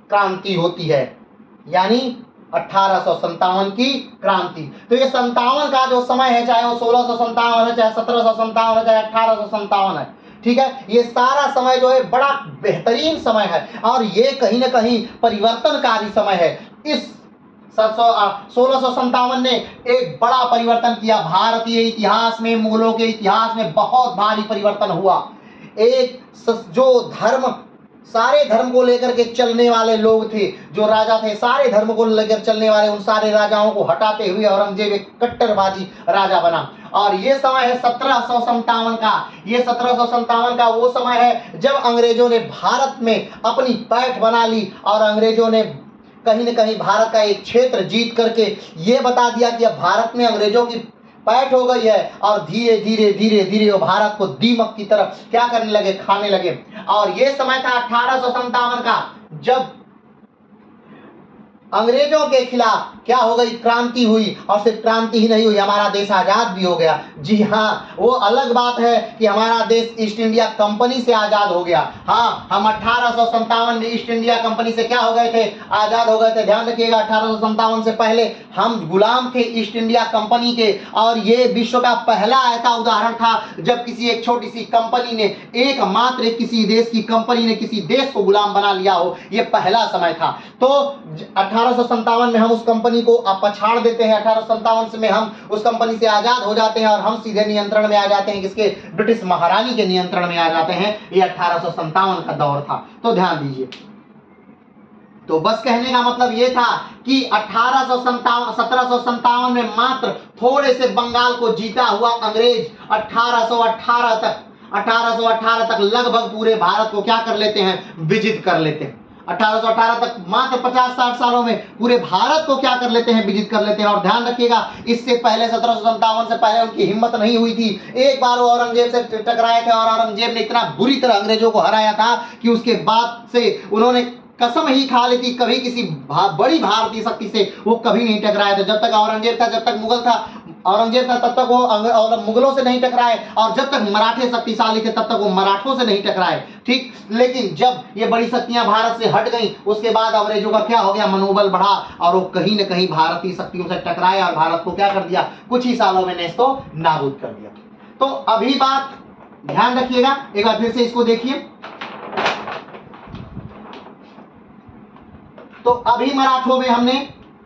क्रांति होती है, यानी 1857 की क्रांति। तो ये 57 का जो समय है, चाहे वो 1657 है, चाहे 1757 है, चाहे 1857 है, ठीक है, ये सारा समय जो है बड़ा बेहतरीन समय है और ये कहीं ना कहीं परिवर्तनकारी समय है। इस 1657 ने एक बड़ा परिवर्तन किया भारतीय इतिहास में, मुगलों के इतिहास में बहुत भारी परिवर्तन हुआ। एक जो धर्म, सारे धर्म को लेकर के चलने वाले लोग थे, जो राजा थे, सारे धर्म को लेकर चलने वाले उन सारे राजाओं को हटाते हुए औरंगजेब एक कट्टरवादी राजा बना। और ये समय है 1757 का। ये 1757 का वो समय है जब अंग्रेजों ने भारत में अपनी पैठ बना ली और अंग्रेजों ने कहीं न कहीं भारत का एक क्षेत्र जीत करके ये बता दिया कि अब भारत में अंग्रेजों की पैठ हो गई है और धीरे धीरे वो भारत को दीमक की तरफ क्या करने लगे? खाने लगे। और ये समय था 1857 का, जब अंग्रेजों के खिलाफ क्या हो गई? क्रांति हुई। और सिर्फ क्रांति ही नहीं हुई, हमारा देश आजाद भी हो गया। जी हाँ, वो अलग बात है कि हमारा देश ईस्ट इंडिया कंपनी से आजाद हो गया। हाँ, हम 1857 में ईस्ट इंडिया कंपनी से क्या हो गए थे? आजाद हो गए थे। ध्यान रखिएगा, 1857 से पहले हम गुलाम थे ईस्ट इंडिया कंपनी के। और ये विश्व का पहला ऐसा उदाहरण था जब किसी एक छोटी सी कंपनी ने, एकमात्र किसी देश की कंपनी ने किसी देश को गुलाम बना लिया हो। ये पहला समय था। तो 1857 में हम उस कंपनी को पछाड़ देते हैं। 1857 में हम उस कंपनी से आजाद हो जाते हैं और हम सीधे नियंत्रण में आ जाते हैं किसके? ब्रिटिश महारानी के नियंत्रण में आ जाते हैं। ये 1857 का दौर था। तो ध्यान दीजिए, तो बस कहने का मतलब ये था कि 1757 में मात्र थोड़े से बंगाल को जीता हुआ अंग्रेज 1818 तक लगभग पूरे भारत को क्या कर लेते हैं? विजित कर लेते हैं। 1818 तक मात्र 50-60 सालों में पूरे भारत को क्या कर लेते हैं, विजित कर लेते हैं। और ध्यान रखिएगा, इससे पहले 1757 से पहले उनकी हिम्मत नहीं हुई थी। एक बार वो औरंगजेब से टकराए थे और औरंगजेब ने इतना बुरी तरह अंग्रेजों को हराया था कि उसके बाद से उन्होंने कसम ही खा ली थी, कभी किसी बड़ी भारतीय शक्ति से वो कभी नहीं टकराया था। जब तक औरंगजेब था, जब तक मुगल था, औरंगजेब था, तब तक वो मुगलों से नहीं टकराए, और जब तक मराठे शक्तिशाली थे तब तक वो मराठों से नहीं टकराए। ठीक, लेकिन जब ये बड़ी शक्तियां भारत से हट गईं, उसके बाद अंग्रेजों का क्या हो गया, मनोबल बढ़ा और वो कहीं न कहीं भारतीय शक्तियों से टकराए और भारत को क्या कर दिया, कुछ ही सालों में नेस्तो नाबूद कर दिया। तो अभी बात ध्यान रखिएगा, एक बार फिर से इसको देखिए। तो अभी मराठों में हमने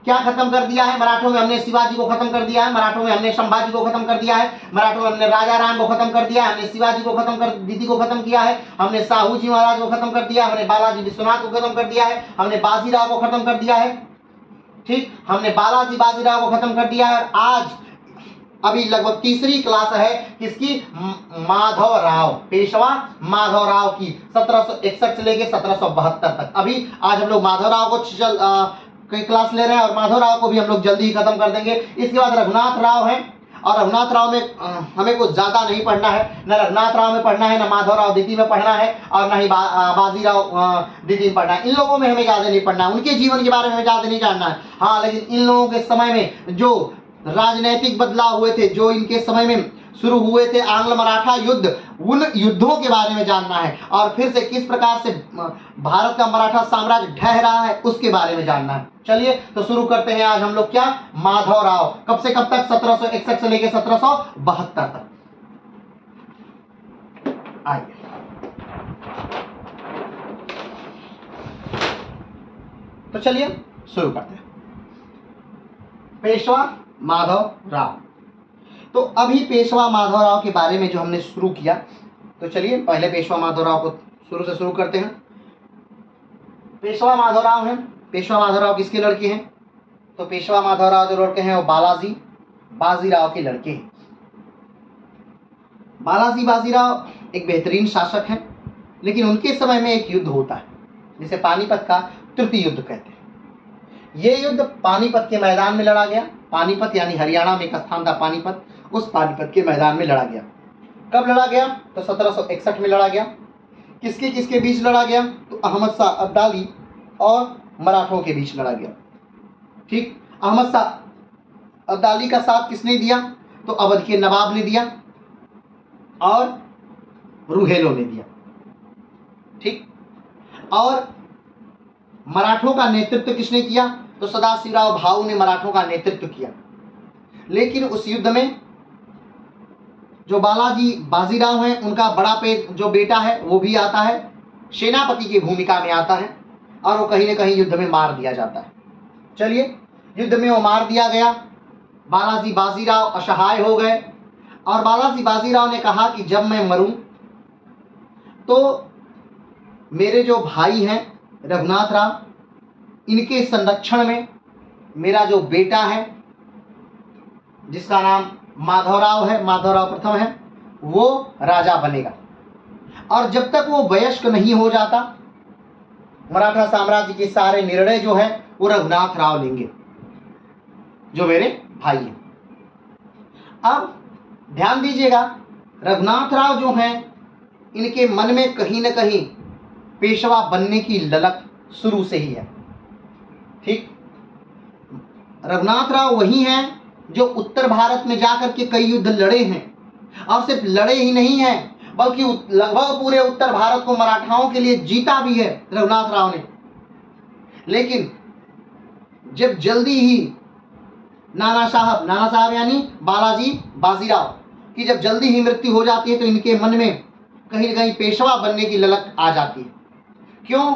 क्या खत्म कर दिया है, मराठों में हमने शिवाजी को खत्म कर दिया है, मराठों में हमने संभाजी को खत्म कर दिया है, मराठों में हमने राजा राम को खत्म कर दिया है, हमने शिवाजी को खत्म कर दीदी को खत्म किया है, हमने साहू जी महाराज को खत्म कर दिया है, हमने बालाजी विश्वनाथ को खत्म कर दिया है, हमने बाजीराव को खत्म कर दिया है। ठीक, हमने बालाजी बाजीराव को खत्म कर दिया है। और आज अभी लगभग तीसरी क्लास है किसकी, माधव राव, पेशवा माधव राव की, 1761 से लेके 1772 तक। अभी आज हम लोग माधव राव को कई क्लास ले रहे हैं और माधव राव को भी हम लोग जल्दी ही खत्म कर देंगे। इसके बाद रघुनाथ राव है, और रघुनाथ राव में हमें कुछ ज्यादा नहीं पढ़ना है, न रघुनाथ राव में पढ़ना है, न माधव राव द्वितीय में पढ़ना है, और न ही बाजीराव द्वितीय में पढ़ना है। इन लोगों में हमें ज्यादा नहीं पढ़ना है, उनके जीवन के बारे में ज्यादा नहीं जानना है। हाँ, लेकिन इन लोगों के समय में जो राजनीतिक बदलाव हुए थे, जो इनके समय में शुरू हुए थे आंग्ल मराठा युद्ध, उन युद्धों के बारे में जानना है, और फिर से किस प्रकार से भारत का मराठा साम्राज्य ढह रहा है उसके बारे में जानना है। चलिए तो शुरू करते हैं आज हम लोग क्या, माधव राव। कब से कब तक, 1761 से लेकर 1772 तक। आइए तो चलिए शुरू करते हैं। पेशवा माधव राव। तो अभी पेशवा माधव राव के बारे में जो हमने शुरू किया, तो चलिए पहले पेशवा माधव राव को शुरू से शुरू करते हैं। पेशवा माधव राव हैं, पेशवा माधव राव किसके लड़के हैं, तो पेशवा माधव राव जो लड़के हैं वो बालाजी बाजीराव के लड़के हैं। बालाजी बाजीराव एक बेहतरीन शासक हैं, लेकिन उनके समय में एक युद्ध होता है जिसे पानीपत का तृतीय युद्ध कहते हैं। ये युद्ध पानीपत के मैदान में लड़ा गया। पानीपत यानी हरियाणा में एक स्थान था पानीपत, उस पानीपत के मैदान में लड़ा गया। कब लड़ा गया, तो 1761 में लड़ा गया। किसके किसके बीच लड़ा गया, तो अहमद शाह अब्दाली और मराठों के बीच लड़ा गया। ठीक, अहमद शाह अब्दाली का साथ किसने दिया, तो अवध के नवाब ने दिया और रूहेलों ने दिया। ठीक, और मराठों का नेतृत्व किसने किया, तो सदाशिवराव भाऊ ने मराठों का नेतृत्व किया। लेकिन उस युद्ध में जो बालाजी बाजीराव हैं, उनका बड़ा जो बेटा है वो भी आता है, सेनापति की भूमिका में आता है, और वो कहीं न कहीं युद्ध में मार दिया जाता है। चलिए, युद्ध में वो मार दिया गया। बालाजी बाजीराव असहाय हो गए, और बालाजी बाजीराव ने कहा कि जब मैं मरूं तो मेरे जो भाई हैं रघुनाथ राव, इनके संरक्षण में मेरा जो बेटा है जिसका नाम माधवराव है, माधवराव प्रथम है, वो राजा बनेगा। और जब तक वो वयस्क नहीं हो जाता, मराठा साम्राज्य के सारे निर्णय जो है वो रघुनाथ राव लेंगे, जो मेरे भाई हैं। अब ध्यान दीजिएगा, रघुनाथ राव जो हैं, इनके मन में कहीं न कहीं पेशवा बनने की ललक शुरू से ही है। ठीक, रघुनाथ राव वही हैं जो उत्तर भारत में जाकर के कई युद्ध लड़े हैं, और सिर्फ लड़े ही नहीं हैं बल्कि लगभग पूरे उत्तर भारत को मराठाओं के लिए जीता भी है रघुनाथ राव ने। लेकिन जब जल्दी ही नाना साहब यानी बालाजी बाजीराव की जब जल्दी ही मृत्यु हो जाती है, तो इनके मन में कहीं न कहीं पेशवा बनने की ललक आ जाती है। क्यों,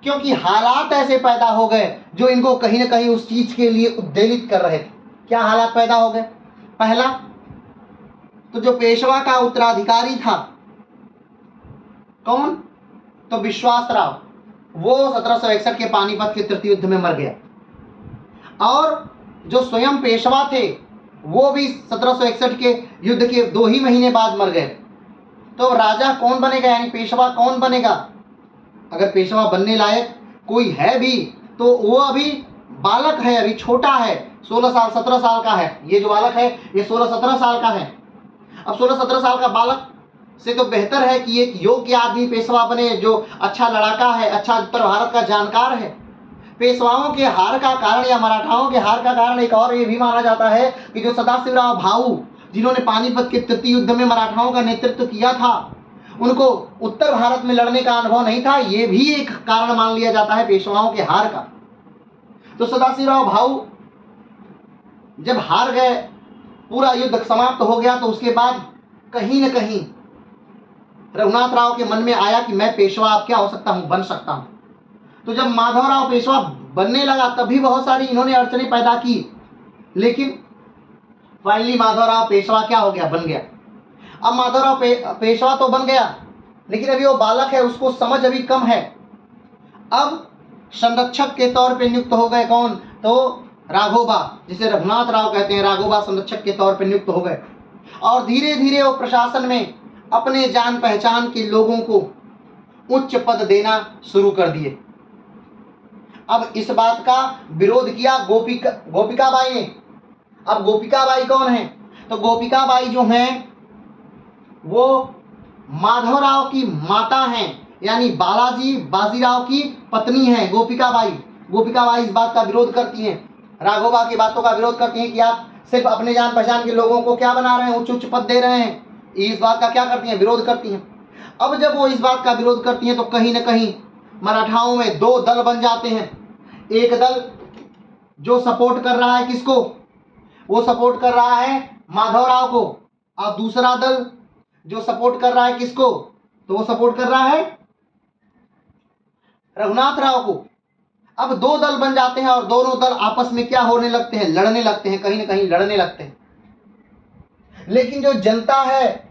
क्योंकि हालात ऐसे पैदा हो गए जो इनको कहीं न कहीं उस चीज के लिए उद्वेलित कर रहे थे। क्या हालात पैदा हो गए, पहला तो जो पेशवा का उत्तराधिकारी था, कौन, तो विश्वासराव, वो 1761 के पानीपत के तृतीय युद्ध में मर गया। और जो स्वयं पेशवा थे वो भी 1761 के युद्ध के 2 ही महीने बाद मर गए। तो राजा कौन बनेगा, यानी पेशवा कौन बनेगा, अगर पेशवा बनने लायक कोई है भी तो वो अभी बालक है, अभी छोटा है, 16 साल 17 साल का है। ये जो बालक है ये 16-17 साल का है। अब 16-17 साल का बालक से तो बेहतर है कि एक योग्य आदमी पेशवा बने, जो अच्छा लड़ाका है, अच्छा उत्तर भारत का जानकार है। पेशवाओं के हार का कारण या मराठाओं के हार का कारण एक और ये भी माना जाता है कि जो सदाशिवराव भाऊ, जिन्होंने पानीपत के तृतीय युद्ध में मराठाओं का नेतृत्व किया था, उनको उत्तर भारत में लड़ने का अनुभव नहीं था। ये भी एक कारण मान लिया जाता है पेशवाओं के हार का। तो सदाशिवराव भाऊ जब हार गए, पूरा युद्ध समाप्त हो गया, तो उसके बाद कहीं न कहीं रघुनाथ राव के मन में आया कि मैं पेशवा अब क्या हो सकता हूं, बन सकता हूं। तो जब माधवराव पेशवा बनने लगा तभी बहुत सारी इन्होंने अड़चनें पैदा की, लेकिन फाइनली माधवराव पेशवा क्या हो गया, बन गया। अब माधवराव पेशवा तो बन गया, लेकिन अभी वो बालक है, उसको समझ अभी कम है। अब संरक्षक के तौर पे नियुक्त हो गए कौन, तो राघोबा, जिसे रघुनाथ राव कहते हैं, राघोबा संरक्षक के तौर पे नियुक्त हो गए। और धीरे धीरे वो प्रशासन में अपने जान पहचान के लोगों को उच्च पद देना शुरू कर दिए। अब इस बात का विरोध किया गोपिकाबाई ने। अब गोपिकाबाई कौन है, तो गोपिकाबाई जो हैं वो माधवराव की माता हैं, यानी बालाजी बाजीराव की पत्नी हैं गोपिकाबाई। गोपिकाबाई इस बात का विरोध करती हैं, राघोबा की बातों का विरोध करती हैं कि आप सिर्फ अपने जान पहचान के लोगों को क्या बना रहे हैं, उच्च उच्च पद दे रहे हैं। इस बात का क्या करती हैं, विरोध करती हैं। अब जब वो इस बात का विरोध करती हैं तो कहीं न कहीं मराठाओं में दो दल बन जाते हैं। एक दल जो सपोर्ट कर रहा है किसको, वो सपोर्ट कर रहा है माधवराव को, और दूसरा दल जो सपोर्ट कर रहा है किसको, तो वो सपोर्ट कर रहा है रघुनाथ राव को। अब दो दल बन जाते हैं और दोनों दल आपस में क्या होने लगते हैं, लड़ने लगते हैं, कहीं न कहीं लड़ने लगते हैं। लेकिन जो जनता है,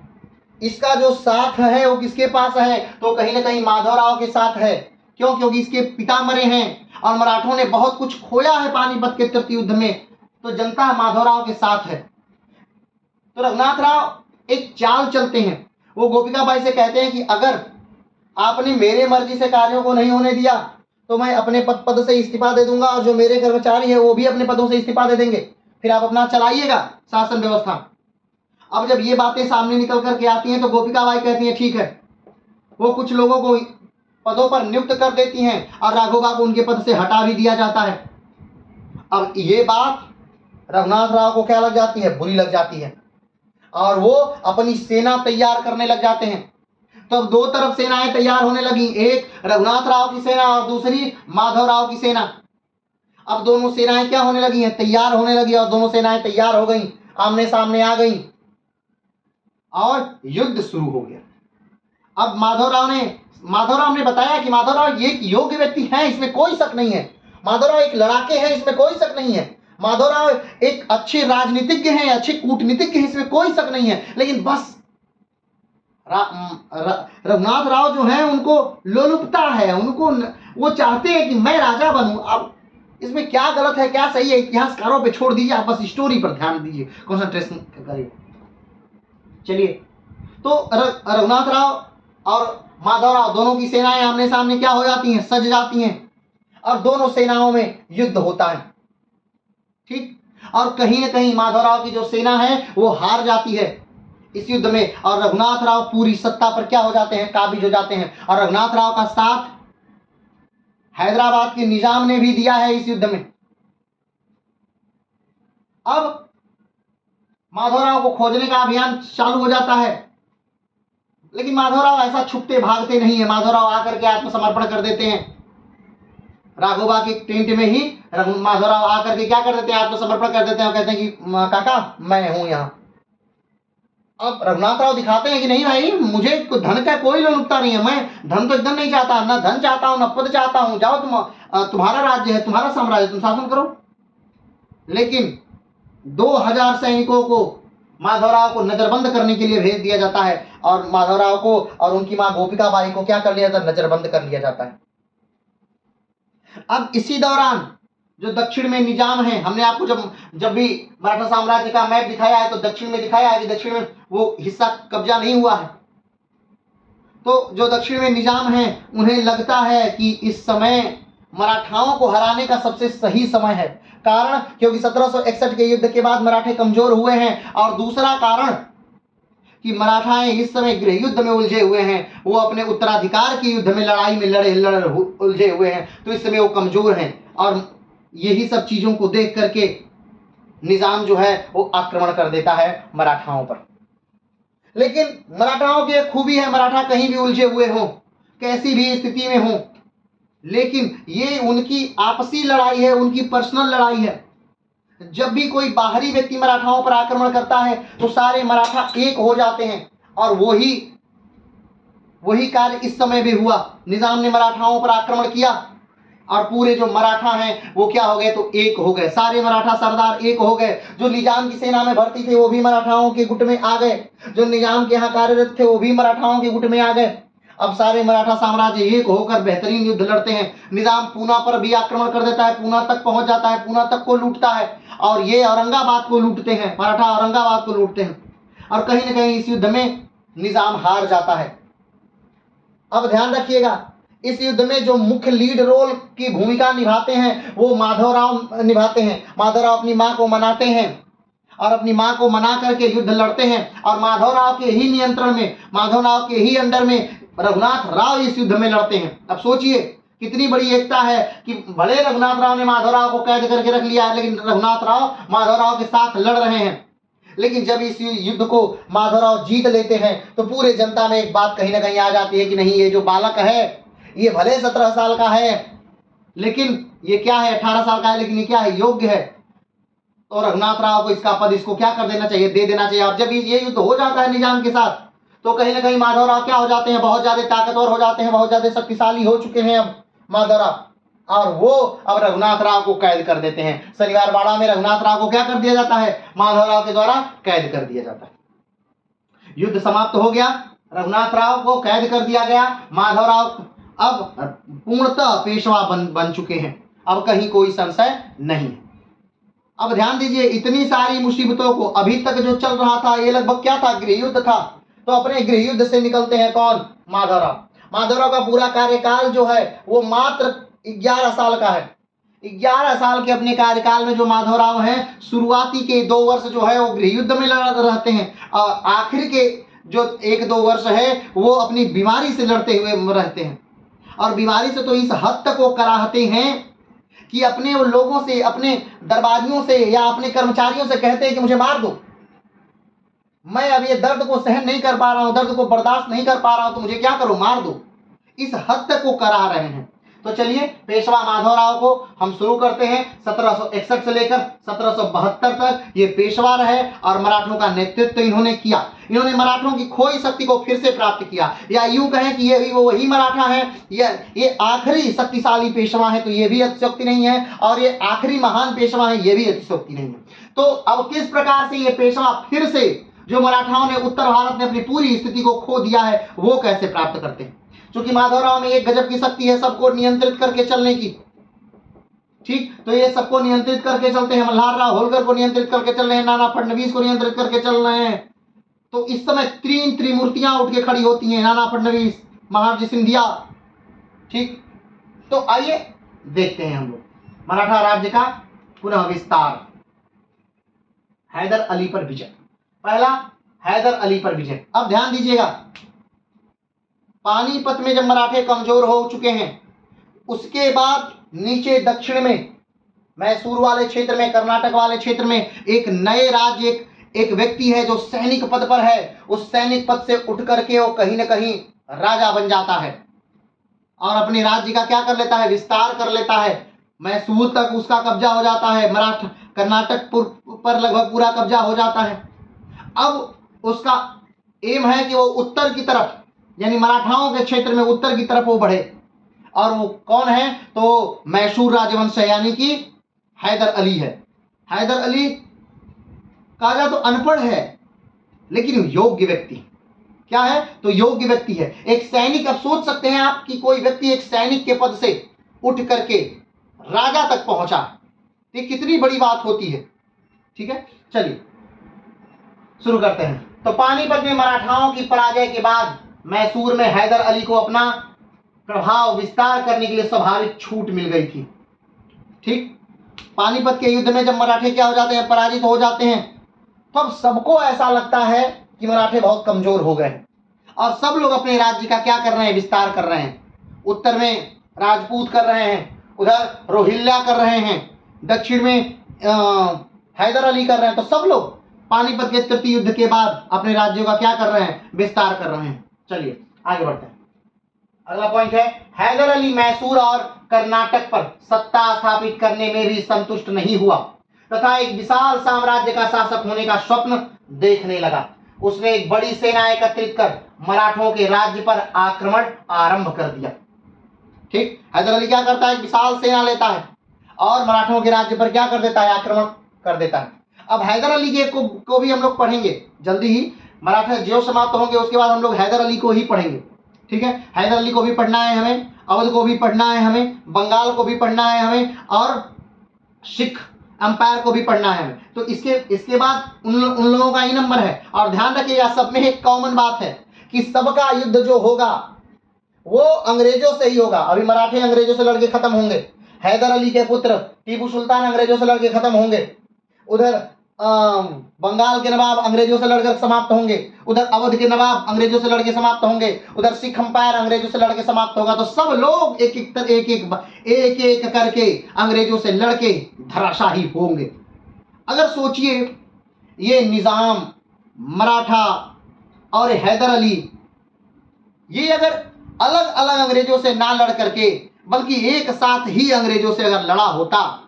इसका जो साथ है वो किसके पास है, तो कहीं न कहीं माधवराव के साथ है। क्यों, क्योंकि इसके पिता मरे हैं और मराठों ने बहुत कुछ खोया है पानीपत के तृतीय युद्ध में, तो जनता माधवराव के साथ है। तो रघुनाथ राव एक चाल चलते हैं, वो गोपिकाबाई से कहते हैं कि अगर आपने मेरे मर्जी से कार्यों को नहीं होने दिया तो मैं अपने पद से इस्तीफा दे दूंगा, और जो मेरे कर्मचारी है वो भी अपने पदों से इस्तीफा दे देंगे, फिर आप अपना चलाइएगा शासन व्यवस्था। अब जब ये बातें सामने निकल करके आती हैं तो गोपिकाबाई कहती हैं ठीक है। वो कुछ लोगों को पदों पर नियुक्त कर देती हैं और राघोबा को उनके पद से हटा भी दिया जाता है। अब ये बात रघुनाथ राव को क्या लग जाती है, बुरी लग जाती है, और वो अपनी सेना तैयार करने लग जाते हैं। तो अब दो तरफ सेनाएं तैयार होने लगी, एक रघुनाथ राव की सेना और दूसरी माधवराव की सेना। अब दोनों सेनाएं क्या होने लगी हैं, तैयार होने लगी, और दोनों सेनाएं तैयार हो गई, आमने सामने आ गई और युद्ध शुरू हो गया। अब माधवराव ने बताया कि माधवराव ये योग्य व्यक्ति हैं, इसमें कोई शक नहीं है। माधवराव एक लड़ाके हैं, इसमें कोई शक नहीं है। माधवराव एक अच्छे राजनीतिज्ञ हैं, अच्छे कूटनीतिज्ञ हैं, इसमें कोई शक नहीं है। लेकिन बस रघुनाथ राव जो हैं उनको लोलुपता है, उनको वो चाहते हैं कि मैं राजा बनूं। अब इसमें क्या गलत है क्या सही है, इतिहासकारों पे छोड़ दीजिए, आप बस स्टोरी पर ध्यान दीजिए, कंसंट्रेशन करिए। चलिए, तो रघुनाथ राव और माधवराव दोनों की सेनाएं आमने सामने क्या हो जाती हैं, सज जाती हैं, और दोनों सेनाओं में युद्ध होता है। ठीक, और कहीं न कहीं माधवराव की जो सेना है वो हार जाती है इस युद्ध में, और रघुनाथ राव पूरी सत्ता पर क्या हो जाते हैं, काबिज हो जाते हैं। और रघुनाथ राव का साथ हैदराबाद के निजाम ने भी दिया है इस युद्ध में। अब माधवराव को खोजने का अभियान चालू हो जाता है, लेकिन माधवराव ऐसा छुपते भागते नहीं है। माधवराव आकर के आत्मसमर्पण कर देते हैं राघोबा के टेंट में ही। माधवराव आकर के क्या कर देते हैं, आत्मसमर्पण कर देते हैं और कहते हैं कि काका मैं हूं यहाँ। अब रघुनाथ राव दिखाते हैं कि नहीं भाई, मुझे धन का कोई लोलुपता नहीं है, मैं धन तो एकदम नहीं चाहता, ना धन चाहता हूं, ना पद चाहता हूं, जाओ तुम्हारा राज्य है, तुम्हारा साम्राज्य, तुम शासन करो। लेकिन 2000 सैनिकों को माधवराव को नजरबंद करने के लिए भेज दिया जाता है, और माधवराव को और उनकी मां गोपिकाबाई को क्या कर लिया जाता है, नजरबंद कर लिया जाता है। अब इसी दौरान जो दक्षिण में निजाम है, हमने आपको जब भी मराठा साम्राज्य का मैप दिखाया है तो दक्षिण में दिखाया है कि दक्षिण में वो हिस्सा कब्जा नहीं हुआ है। तो जो दक्षिण में निजाम हैं उन्हें लगता है कि इस समय मराठाओं को हराने का सबसे सही समय है। कारण क्योंकि 1761 के युद्ध के बाद मराठे कमजोर हुए हैं, और दूसरा कारण कि मराठाएं इस समय गृह युद्ध में उलझे हुए हैं, वो अपने उत्तराधिकार की युद्ध में लड़ाई में उलझे हुए हैं, तो इस समय वो कमजोर हैं। और यही सब चीजों को देख करके निजाम जो है वो आक्रमण कर देता है मराठाओं पर। लेकिन मराठाओं की एक खूबी है, मराठा कहीं भी उलझे हुए हों, कैसी भी स्थिति में हों, लेकिन ये उनकी आपसी लड़ाई है, उनकी पर्सनल लड़ाई है। जब भी कोई बाहरी व्यक्ति मराठाओं पर आक्रमण करता है तो सारे मराठा एक हो जाते हैं, और वही कार्य इस समय भी हुआ। निजाम ने मराठाओं पर आक्रमण किया और पूरे जो मराठा हैं वो क्या हो गए, तो एक हो गए। सारे मराठा सरदार एक हो गए। जो निजाम की सेना में भर्ती थे वो भी मराठाओं के गुट में आ गए, जो निजाम के यहाँ कार्यरत थे वो भी मराठाओं के गुट में आ गए। अब सारे मराठा साम्राज्य एक होकर बेहतरीन युद्ध लड़ते हैं। निजाम पूना पर भी आक्रमण कर देता है, पूना तक पहुंच जाता है, पूना तक को लूटता है, और ये औरंगाबाद को लूटते हैं, मराठा औरंगाबाद को लूटते हैं, और कहीं ना कहीं इस युद्ध में निजाम हार जाता है। अब ध्यान रखिएगा, इस युद्ध में जो मुख्य लीड रोल की भूमिका निभाते हैं वो माधवराव निभाते हैं। माधवराव अपनी मां को मनाते हैं और अपनी मां को मना करके युद्ध लड़ते हैं, और माधवराव के ही नियंत्रण में, माधवराव के ही अंडर में रघुनाथ राव इस युद्ध में लड़ते हैं। अब सोचिए कितनी बड़ी एकता है कि भले रघुनाथ राव ने माधवराव को कैद करके रख लिया है, लेकिन रघुनाथ राव माधवराव के साथ लड़ रहे हैं। लेकिन जब इस युद्ध को माधवराव जीत लेते हैं तो पूरे जनता में एक बात कहीं ना कहीं आ जाती है कि नहीं, ये जो बालक है ये भले 17 साल का है, लेकिन ये क्या है, 18 साल का है, लेकिन ये क्या है, योग्य है। तो रघुनाथ राव को इसका पद इसको क्या कर देना चाहिए, दे देना चाहिए। अब जब ये युद्ध हो जाता है निजाम के साथ तो कहीं ना कहीं माधवराव क्या हो जाते हैं, बहुत ज्यादा ताकतवर हो जाते हैं, बहुत ज्यादा शक्तिशाली हो चुके हैं अब माधवराव, और वो अब रघुनाथ राव को कैद कर देते हैं। शनिवार बाड़ा में रघुनाथ राव को क्या कर दिया जाता है, माधवराव के द्वारा कैद कर दिया जाता है। युद्ध समाप्त हो गया, रघुनाथ राव को कैद कर दिया गया, माधवराव अब पूर्णतः पेशवा बन चुके हैं, अब कहीं कोई संशय नहीं। अब ध्यान दीजिए, इतनी सारी मुसीबतों को अभी तक जो चल रहा था ये लगभग क्या था, गृह युद्ध था। तो अपने गृह युद्ध से निकलते हैं कौन, माधवराव। माधवराव का पूरा कार्यकाल जो है वो मात्र 11 साल का है। 11 साल के अपने कार्यकाल में जो माधवराव हैं, शुरुआती के 2 वर्ष जो है वो गृह युद्ध में रहते हैं, और आखिर के जो 1-2 वर्ष है वो अपनी बीमारी से लड़ते हुए रहते हैं। और बीमारी से तो इस हद तक वो कराहते हैं कि अपने लोगों से, अपने दरबारियों से या अपने कर्मचारियों से कहते हैं कि मुझे मार दो, मैं अब ये दर्द को सहन नहीं कर पा रहा हूं, दर्द को बर्दाश्त नहीं कर पा रहा हूं, तो मुझे क्या करो, मार दो। इस हद तक वो करा रहे हैं। तो चलिए पेशवा माधवराव को हम शुरू करते हैं। 1761 से लेकर 1772 तक ये पेशवा रहे और मराठों का नेतृत्व इन्होंने किया। इन्होंने मराठों की खोई शक्ति को फिर से प्राप्त किया, या यूं कहें कि ये भी वो वही मराठा है, ये आखिरी शक्तिशाली पेशवा है तो ये भी अतिशयोक्ति नहीं है, और ये आखिरी महान पेशवा है ये भी अतिशयोक्ति नहीं है। तो अब किस प्रकार से ये पेशवा फिर से, जो मराठाओं ने उत्तर भारत में अपनी पूरी स्थिति को खो दिया है, वो कैसे प्राप्त करते हैं। क्योंकि माधवराव में एक गजब की शक्ति है सबको नियंत्रित करके चलने की, ठीक, तो ये सबको नियंत्रित करके चलते हैं। मल्हारराव होलकर को नियंत्रित करके चल रहे हैं, नाना फडणवीस को नियंत्रित करके चल रहे हैं। तो इस समय 3 त्रिमूर्तियां उठ के खड़ी होती हैं, नाना फडणवीस, महाराज सिंधिया, ठीक। तो आइए देखते हैं हम लोग मराठा राज्य का पुनः विस्तार। हैदर अली पर विजय। पहला, हैदर अली पर विजय। अब ध्यान दीजिएगा, पानीपत में जब मराठे कमजोर हो चुके हैं, उसके बाद नीचे दक्षिण में, मैसूर वाले क्षेत्र में, कर्नाटक वाले क्षेत्र में एक नए राज्य, एक व्यक्ति है जो सैनिक पद पर है। उस सैनिक पद से उठ करके वो कहीं ना कहीं राजा बन जाता है और अपने राज्य का क्या कर लेता है, विस्तार कर लेता है। मैसूर तक उसका कब्जा हो जाता है, मराठा कर्नाटक पर लगभग पूरा कब्जा हो जाता है। अब उसका एम है कि वो उत्तर की तरफ, यानी मराठाओं के क्षेत्र में उत्तर की तरफ वो बढ़े, और वो कौन है, तो मैसूर राजवंश है, यानी कि हैदर अली है। हैदर अली कहा जाए तो अनपढ़ है, लेकिन योग्य व्यक्ति। क्या है, तो योग्य व्यक्ति है, एक सैनिक। अब सोच सकते हैं आप कि कोई व्यक्ति एक सैनिक के पद से उठ करके राजा तक पहुंचा, ये कितनी बड़ी बात होती है। ठीक है, चलिए शुरू करते हैं। तो पानीपत में मराठाओं की पराजय के बाद मैसूर में हैदर अली को अपना प्रभाव विस्तार करने के लिए स्वाभाविक छूट मिल गई थी। ठीक, पानीपत के युद्ध में जब मराठे क्या हो जाते हैं, पराजित हो जाते हैं, तब सबको ऐसा लगता है कि मराठे बहुत कमजोर हो गए और सब लोग अपने राज्य का क्या कर रहे हैं, विस्तार कर रहे हैं। उत्तर में राजपूत कर रहे हैं, उधर रोहिल्ला कर रहे हैं, दक्षिण में हैदर अली कर रहे हैं। तो सब लोग पानीपत के तृतीय युद्ध के बाद अपने राज्यों का क्या कर रहे हैं, विस्तार कर रहे हैं। चलिए आगे बढ़ते हैं। अगला पॉइंट है, हैदर अली मैसूर और कर्नाटक पर सत्ता स्थापित करने में भी संतुष्ट नहीं हुआ तथा एक विशाल साम्राज्य का शासक होने का स्वप्न देखने लगा। उसने एक बड़ी सेना एकत्रित कर मराठों के राज्य पर आक्रमण आरंभ कर दिया। ठीक, हैदर अली क्या करता है, एक विशाल सेना लेता है और मराठों के राज्य पर क्या कर देता है, आक्रमण कर देता है। अब हैदर अली के को भी हम लोग पढ़ेंगे जल्दी ही, मराठा जो समाप्त होंगे उसके बाद हम लोग हैदर अली को ही पढ़ेंगे। ठीक है, हैदर अली को भी पढ़ना है हमें, अवध को भी पढ़ना है हमें, बंगाल को भी पढ़ना है हमें और सिख अंपायर को भी पढ़ना है हमें। तो इसके बाद उन लोगों का ही नंबर है। और ध्यान रखिएगा, सब में एक कॉमन बात है कि सबका युद्ध जो होगा वो अंग्रेजों से ही होगा। अभी मराठे अंग्रेजों से लड़के खत्म होंगे, हैदर अली के पुत्र टीपू सुल्तान अंग्रेजों से लड़के खत्म होंगे, उधर बंगाल के नवाब अंग्रेजों से लड़कर समाप्त होंगे, उधर अवध के नवाब अंग्रेजों से लड़के समाप्त होंगे, उधर सिख अंपायर अंग्रेजों से लड़के समाप्त होगा। तो सब लोग एक एक करके अंग्रेजों से लड़के धराशाही होंगे। अगर सोचिए, ये निजाम, मराठा और हैदर अली, ये अगर अलग अलग अंग्रेजों से ना लड़ करके बल्कि एक साथ ही अंग्रेजों से अगर लड़ा होता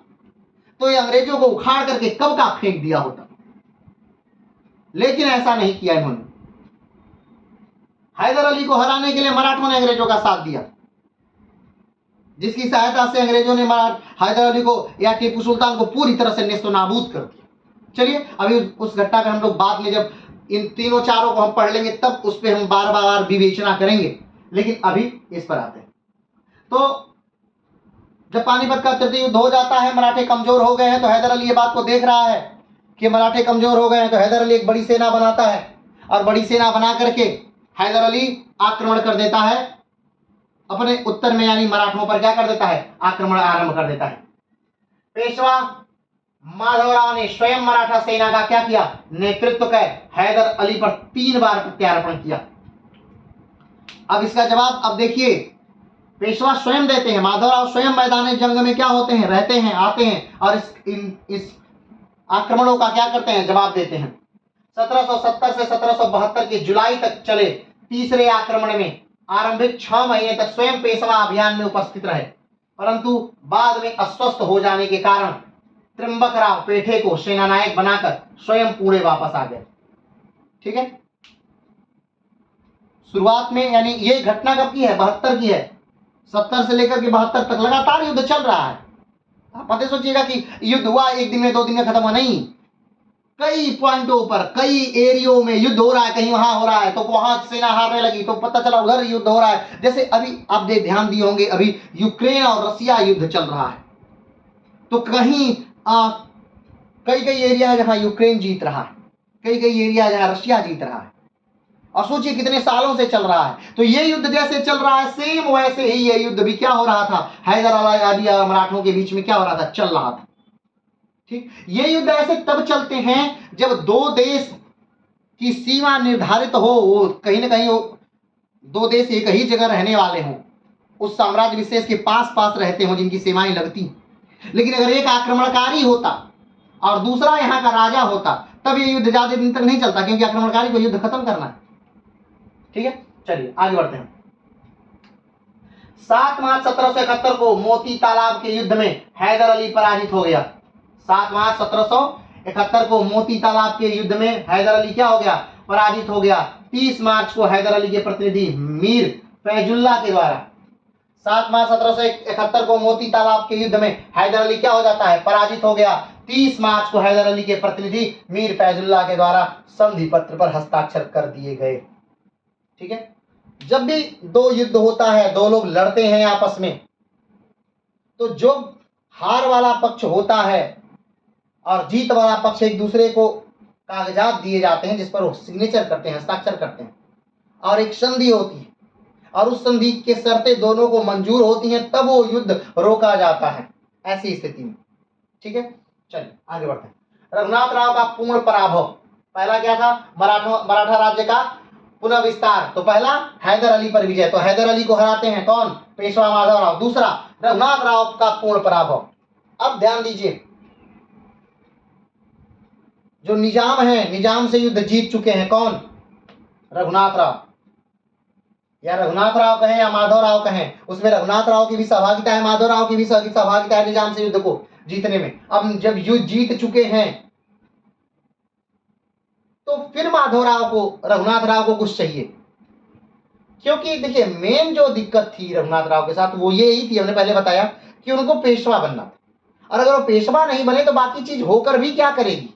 तो ये अंग्रेजों को उखाड़ करके कब का फेंक दिया होता। लेकिन ऐसा नहीं किया इन्होंने। हैदर अली को हराने के लिए मराठों ने अंग्रेजों का साथ दिया, जिसकी सहायता से अंग्रेजों ने हैदर अली को या टीपू सुल्तान को पूरी तरह से नेस्तनाबूद कर दिया। चलिए अभी उस घटना का हम लोग बाद में जब इन तीनों चारों को हम पढ़ लेंगे तब उस पर हम बार बार विवेचना करेंगे, लेकिन अभी इस पर आते हैं। तो जब पानीपत का तृतीय युद्ध हो जाता है, मराठे कमजोर हो गए हैं, तो हैदर अली ये बात को देख रहा है कि मराठे कमजोर हो गए हैं, तो हैदर अली एक बड़ी सेना बनाता है और बड़ी सेना बना करके हैदर अली आक्रमण कर देता है अपने उत्तर में, यानी मराठों पर क्या कर देता है, आक्रमण आरंभ कर देता है। पेशवा माधवराव ने स्वयं मराठा सेना का क्या किया, नेतृत्व कर हैदर अली पर 3 बार प्रत्यार्पण किया। अब इसका जवाब अब देखिए, पेशवा स्वयं देते हैं, माधवराव स्वयं मैदान जंग में क्या होते हैं, रहते हैं, आते हैं और इस आक्रमणों का क्या करते हैं, जवाब देते हैं। 1770 से 1772 के जुलाई तक चले तीसरे आक्रमण में आरंभिक 6 महीने तक स्वयं पेशवा अभियान में उपस्थित रहे, परंतु बाद में अस्वस्थ हो जाने के कारण त्रिंबकराव पेठे को सेनानायक बनाकर स्वयं पुणे वापस आ गए। ठीक है, शुरुआत में, यानी ये घटना कब की है, 72 की है। 70 से लेकर के 72 तक लगातार युद्ध चल रहा है। आप पता सोचिएगा कि युद्ध हुआ एक दिन में 2 दिन में खत्म हुआ, नहीं, कई पॉइंटों पर, कई एरियो में युद्ध हो रहा है। कहीं वहां हो रहा है तो वहां सेना हारने लगी तो पता चला उधर युद्ध हो रहा है। जैसे अभी आप ध्यान दिए होंगे, अभी यूक्रेन और रसिया युद्ध चल रहा है, तो कहीं कई एरिया है जहां यूक्रेन जीत रहा है, कई एरिया जहां रशिया जीत रहा है, और सोचिए कितने सालों से चल रहा है। तो ये युद्ध जैसे चल रहा है, सेम वैसे ही ये युद्ध भी क्या हो रहा था, हैदर अली और मराठों के बीच में क्या हो रहा था, चल रहा था। ठीक, ये युद्ध ऐसे तब चलते हैं जब 2 देश की सीमा निर्धारित हो, वो कहीं ना कहीं 2 देश एक ही जगह रहने वाले हों, उस साम्राज्य विशेष के पास पास रहते हों, जिनकी सीमाएं लगती। लेकिन अगर एक आक्रमणकारी होता और दूसरा यहाँ का राजा होता, तब ये युद्ध ज्यादा दिन तक नहीं चलता, क्योंकि आक्रमणकारी को युद्ध खत्म करना है। ठीक है, चलिए आगे बढ़ते हैं। 7 मार्च 1771 को मोती तालाब के युद्ध में हैदर अली पराजित हो गया। 7 मार्च 1771 को मोती तालाब के युद्ध में हैदर अली क्या हो गया, पराजित हो गया। 30 मार्च को हैदर अली के प्रतिनिधि मीर फैजुल्ला के द्वारा, 7 मार्च 1771 को मोती तालाब के युद्ध में हैदर अली क्या हो जाता है, पराजित हो गया। 30 मार्च को हैदर अली के प्रतिनिधि मीर फैजुल्ला के द्वारा संधि पत्र पर हस्ताक्षर कर दिए गए। ठीक है, जब भी 2 युद्ध होता है, 2 लोग लड़ते हैं आपस में, तो जो हार वाला पक्ष होता है और जीत वाला पक्ष एक दूसरे को कागजात दिए जाते हैं जिस पर वो सिग्नेचर करते हैं, हस्ताक्षर करते हैं, और एक संधि होती है, और उस संधि के शर्तें दोनों को मंजूर होती हैं, तब वो युद्ध रोका जाता है ऐसी स्थिति में। ठीक है, चलिए आगे बढ़ते हैं। रघुनाथ राव का पूर्ण पराभव। पहला क्या था? मराठा राज्य का पुनः विस्तार। तो पहला हैदर अली पर विजय, तो हैदर अली को हराते हैं कौन? पेशवा माधव राव। दूसरा रघुनाथ राव का पूर्ण पराभव। अब ध्यान दीजिए, जो निजाम है, निजाम से युद्ध जीत चुके हैं कौन? रघुनाथ राव। या रघुनाथ राव कहें या माधव राव कहें, उसमें रघुनाथ राव की भी सहभागिता है, माधव राव की भी सहभागिता है निजाम से युद्ध को जीतने में। अब जब युद्ध जीत चुके हैं तो फिर माधव राव को, रघुनाथ राव को कुछ चाहिए। क्योंकि देखिए, मेन जो दिक्कत थी रघुनाथ राव के साथ वो ये ही थी, हमने पहले बताया कि उनको पेशवा बनना था, और अगर वो पेशवा नहीं बने तो बाकी चीज होकर भी क्या करेगी।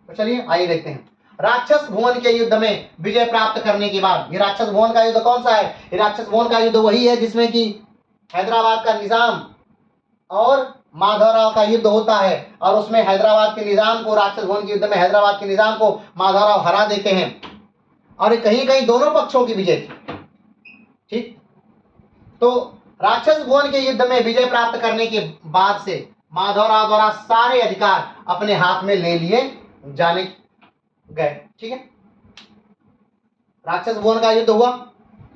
तो चलिए आइए देखते हैं। राक्षस भुवन के युद्ध में विजय प्राप्त करने के बाद, ये राक्षस भुवन का युद्ध कौन सा है? ये राक्षस भुवन का युद्ध वही है जिसमें कि हैदराबाद का निजाम और माधवराव का युद्ध होता है, और उसमें हैदराबाद के निजाम को, राक्षस भुवन के युद्ध में हैदराबाद के निजाम को माधवराव हरा देते हैं, और कहीं कहीं दोनों पक्षों की विजय थी। ठीक, तो राक्षस भुवन के युद्ध में विजय प्राप्त करने के बाद से माधवराव द्वारा सारे अधिकार अपने हाथ में ले लिए जाने गए। ठीक है, राक्षस भुवन का युद्ध हुआ,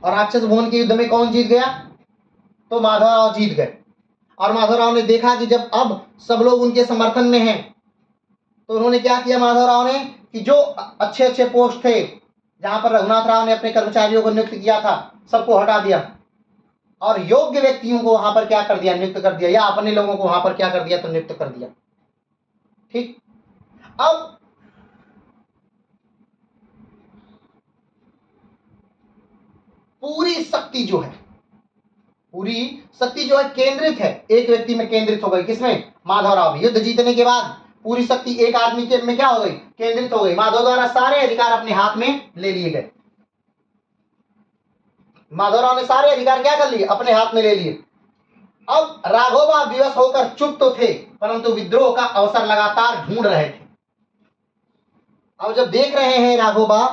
और राक्षस भुवन के युद्ध में कौन जीत गया? तो माधवराव जीत गए। और माधवराव ने देखा कि जब अब सब लोग उनके समर्थन में हैं, तो उन्होंने क्या किया माधवराव ने, कि जो अच्छे अच्छे पोस्ट थे जहां पर रघुनाथ राव ने अपने कर्मचारियों को नियुक्त किया था, सबको हटा दिया, और योग्य व्यक्तियों को वहां पर क्या कर दिया? नियुक्त कर दिया, या अपने लोगों को वहां पर क्या कर दिया? तो नियुक्त कर दिया। ठीक, अब पूरी शक्ति जो है, पूरी शक्ति जो है केंद्रित है, एक व्यक्ति में केंद्रित हो गई। किसमें? माधवराव में। युद्ध जीतने के बाद पूरी शक्ति एक आदमी के में क्या हो गई? केंद्रित हो गई। माधव द्वारा सारे अधिकार अपने हाथ में ले लिए गए। माधवराव ने सारे अधिकार क्या कर लिए? अपने हाथ में ले लिए। अब राघोबा विवश होकर चुप तो थे, परंतु विद्रोह का अवसर लगातार ढूंढ रहे थे। अब जब देख रहे हैं राघोबा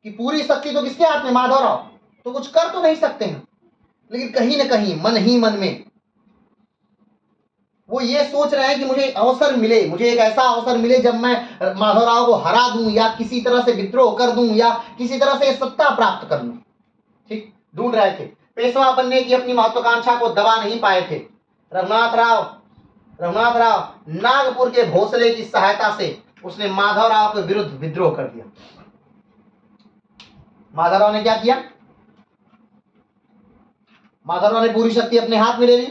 कि पूरी शक्ति तो किसके हाथ में? माधवराव, तो कुछ कर तो नहीं सकते हैं, लेकिन कहीं ना कहीं मन ही मन में वो ये सोच रहे हैं कि मुझे अवसर मिले, मुझे एक ऐसा अवसर मिले जब मैं माधवराव को हरा दूं, या किसी तरह से विद्रोह कर दूं, या किसी तरह से सत्ता प्राप्त कर लूं। ठीक, ढूंढ रहे थे। पेशवा बनने की अपनी महत्वाकांक्षा को दबा नहीं पाए थे। रघुनाथ राव नागपुर के भोसले की सहायता से उसने माधवराव के विरुद्ध विद्रोह कर दिया। माधवराव ने क्या किया? माधवराव ने पूरी शक्ति अपने हाथ में ले ली,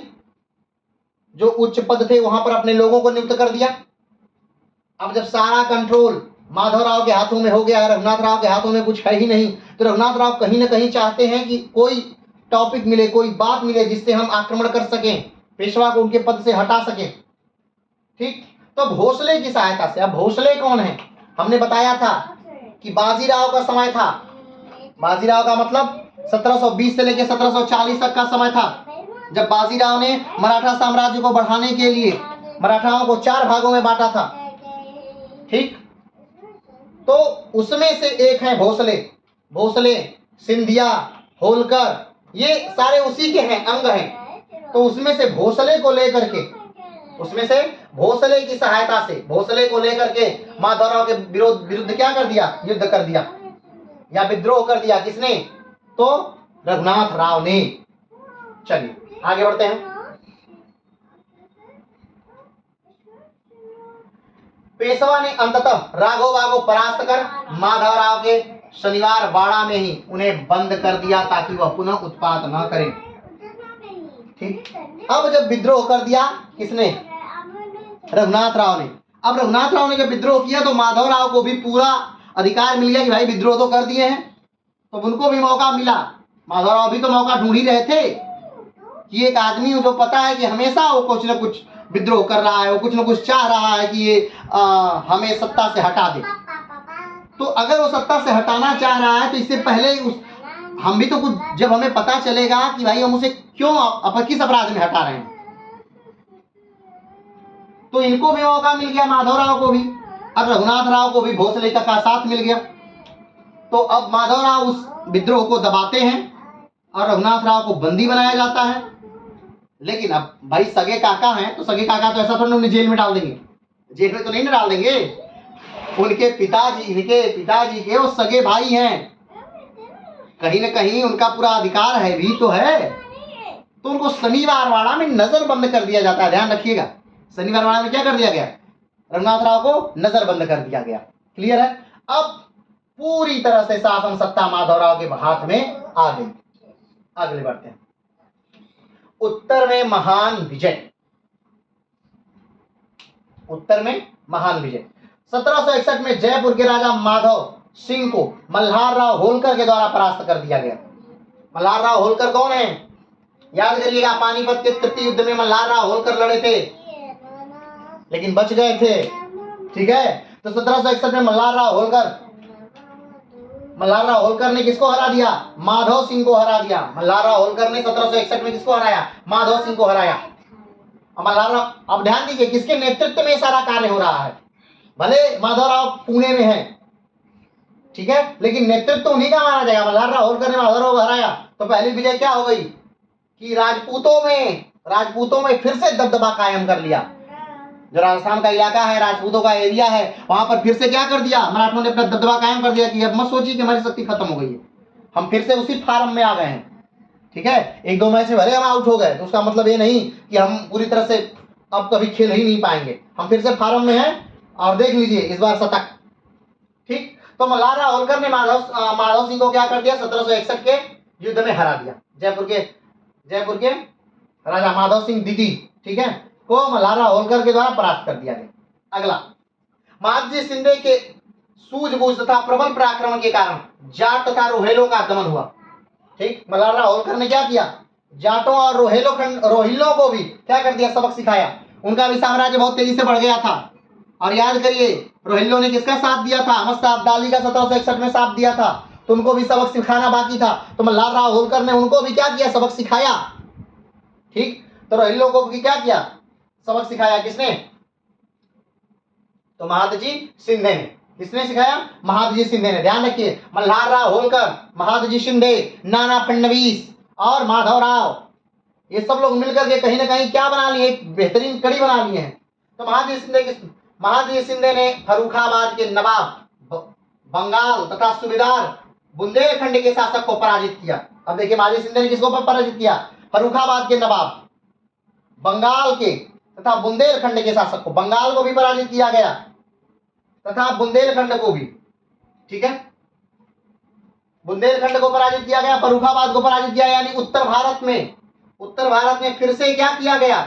जो उच्च पद थे वहां पर अपने लोगों को नियुक्त कर दिया। अब जब सारा कंट्रोल माधवराव के हाथों में हो गया, रघुनाथ राव के हाथों में कुछ है ही नहीं, तो रघुनाथ राव कहीं ना कहीं चाहते हैं कि कोई टॉपिक मिले, कोई बात मिले जिससे हम आक्रमण कर सकें, पेशवा को उनके पद से हटा सकें। ठीक, तो भोसले की सहायता से। अब भोसले कौन है? हमने बताया था कि बाजीराव का समय था। बाजीराव का मतलब 1720 से लेकर 1740 तक का समय था, जब बाजीराव ने मराठा साम्राज्य को बढ़ाने के लिए मराठाओं को 4 भागों में बांटा था। ठीक, तो उसमें से एक है भोसले, सिंधिया, होलकर, ये सारे उसी के हैं, अंग हैं। तो उसमें से भोसले को लेकर के, उसमें से भोसले की सहायता से, भोसले को लेकर के माधवराव के विरुद्ध क्या कर दिया? युद्ध कर दिया, या विद्रोह कर दिया। किसने? तो रघुनाथ राव ने। चलिए आगे बढ़ते हैं। पेशवा ने अंततः राघोबा को परास्त कर माधवराव के शनिवार बाड़ा में ही उन्हें बंद कर दिया, ताकि वह पुनः उत्पात न करें। ठीक, अब जब विद्रोह कर दिया किसने? रघुनाथ राव ने। अब रघुनाथ राव ने जब विद्रोह किया तो माधवराव को भी पूरा अधिकार मिल गया कि भाई विद्रोह तो कर दिए हैं, तो उनको भी मौका मिला। माधवराव भी तो मौका ढूंढ ही रहे थे कि एक आदमी जो पता है कि हमेशा वो कुछ न कुछ विद्रोह कर रहा है, वो कुछ न कुछ चाह रहा है कि ये हमें सत्ता से हटा दे। तो अगर वो सत्ता से हटाना चाह रहा है तो इससे पहले हम भी तो कुछ, जब हमें पता चलेगा कि भाई हम उसे क्यों, किस अपराध में हटा रहे हैं, तो इनको भी मौका मिल गया, माधवराव को भी, और रघुनाथ राव को भी भोसले का साथ मिल गया। तो अब माधवराव उस विद्रोह को दबाते हैं और रघुनाथ राव को बंदी बनाया जाता है। लेकिन अब भाई सगे काका हैं, तो सगे काका तो ऐसा थोड़ा उन्हें जेल में डाल देंगे, जेल में तो नहीं ना डाल देंगे। इनके पिताजी के वो सगे भाई हैं, कहीं ना कहीं उनका पूरा अधिकार है भी तो है। तो उनको शनिवार वाड़ा में नजर बंद कर दिया जाता है, ध्यान रखिएगा। शनिवार वाड़ा में क्या कर दिया गया, रघुनाथ राव को नजर बंद कर दिया गया। क्लियर है। अब पूरी तरह से शासन सत्ता माधवराव के हाथ में आ गई। आगे बढ़ते हैं। उत्तर में महान विजय। उत्तर में महान विजय 1761 में जयपुर के राजा माधव सिंह को मल्हार राव होलकर के द्वारा परास्त कर दिया गया। मल्हार राव होलकर कौन है, याद करिएगा। पानीपत के तृतीय युद्ध में मल्हार राव होलकर लड़े थे, लेकिन बच गए थे। ठीक है। तो 1761 में मल्हार राव होलकर ने किसको हरा दिया, माधव सिंह को हरा दिया। मल्हार राव होलकर ने 1761 में किसको हराया, माधव सिंह को हराया। मल्हार राव, अब ध्यान दीजिए किसके नेतृत्व में सारा कार्य हो रहा है। भले माधवराव पुणे में है, ठीक है, लेकिन नेतृत्व उन्हीं का माना जाएगा। मल्हार राव होलकर ने माधवराव को हराया, तो पहली विजय क्या हो गई कि राजपूतों में फिर से दबदबा कायम कर लिया। जो राजस्थान का इलाका है, राजपूतों का एरिया है, वहां पर फिर से क्या कर दिया, मराठों ने अपना दबदबा कायम कर दिया कि अब मत सोचिए कि हमारी शक्ति खत्म हो गई है, हम फिर से उसी फार्म में आ गए हैं। ठीक है। एक दो मैच में भले हम आउट हो गए, तो उसका मतलब ये नहीं कि हम पूरी तरह से अब कभी खेल ही नहीं पाएंगे, हम फिर से फार्म में हैं। और देख लीजिए इस बार शतक। ठीक। तो मल्हार राव होलकर ने माधव सिंह को क्या कर दिया, 1761 के युद्ध में हरा दिया। जयपुर के राजा माधव सिंह दीदी, ठीक है, को मल्हार राव होलकर के द्वारा परास्त कर दिया गया। अगला, महादजी शिंदे के सूझबूझ तथा प्रबल पराक्रम के कारण जाट तथा रोहेलों का दमन हुआ। ठीक। मल्हार राव होलकर ने क्या किया, जाटों और रोहिल्लों को भी क्या कर दिया, सबक सिखाया। उनका भी साम्राज्य बहुत तेजी से बढ़ गया था। और याद करिए रोहिल्लों ने किसका साथ दिया था, अहमद अब्दाली का 1761 में साथ दिया था, तो उनको भी सबक सिखाना बाकी था। तो मल्हार राव होलकर ने उनको भी क्या किया, सबक सिखाया। ठीक। तो रोहिल्लों को भी क्या किया, सबक सिखाया। किसने, तो महादजी शिंदे ने। किसने सिखाया, महादजी शिंदे ने। ध्यान रखिए मल्हार राव होलकर, महादजी शिंदे, नाना फडणवीस और माधवराव, ये सब लोग मिलकर के कहीं ना कहीं क्या बना लिए, एक बेहतरीन कड़ी बना लिए हैं। तो महादजी शिंदे ने फर्रुखाबाद के नवाब, बंगाल तथा सूबेदार बुंदेलखंड के शासक को पराजित किया। अब देखिए महादजी शिंदे ने किसको पराजित किया, फर्रुखाबाद के नवाब, बंगाल के तथा बुंदेलखंड के शासक को। बंगाल को भी पराजित किया गया तथा बुंदेलखंड को भी। ठीक है। बुंदेलखंड को पराजित किया गया, फर्रुखाबाद को पराजित किया, यानी उत्तर भारत में फिर से क्या किया गया,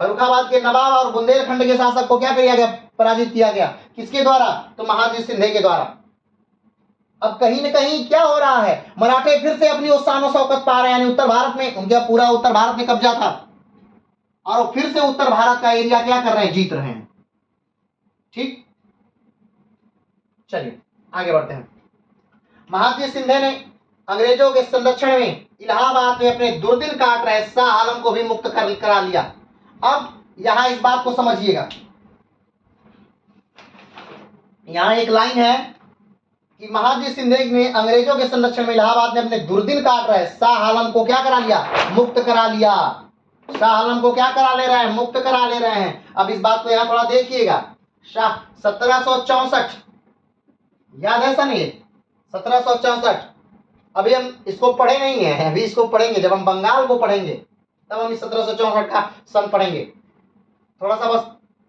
फर्रुखाबाद के नवाब और बुंदेलखंड के शासक को क्या किया गया, पराजित किया गया। किसके द्वारा, तो महादजी शिंदे के द्वारा। अब कहीं न कहीं क्या हो रहा है, मराठे फिर से अपनी शान शौकत पा रहे हैं, यानी उत्तर भारत में उनका पूरा उत्तर भारत में कब्जा था और फिर से उत्तर भारत का एरिया क्या कर रहे हैं, जीत रहे हैं। ठीक। चलिए आगे बढ़ते हैं। महादजी शिंदे ने अंग्रेजों के संरक्षण में इलाहाबाद में अपने दुर्दिन काट रहे शाह आलम को भी मुक्त करा लिया। अब यहां इस बात को समझिएगा, यहां एक लाइन है कि महादजी शिंदे ने अंग्रेजों के संरक्षण में इलाहाबाद में अपने दुर्दिन काट रहे शाह आलम को क्या करा लिया, मुक्त करा लिया। शाह आलम को क्या करा ले रहे हैं, मुक्त करा ले रहे हैं। अब इस बात को यहां थोड़ा देखिएगा। शाह 1764, याद है सन, ये 1764। अभी हम इसको पढ़े नहीं है, अभी इसको पढ़ेंगे जब हम बंगाल को पढ़ेंगे, तब हम इस 1764 का सन पढ़ेंगे। थोड़ा सा बस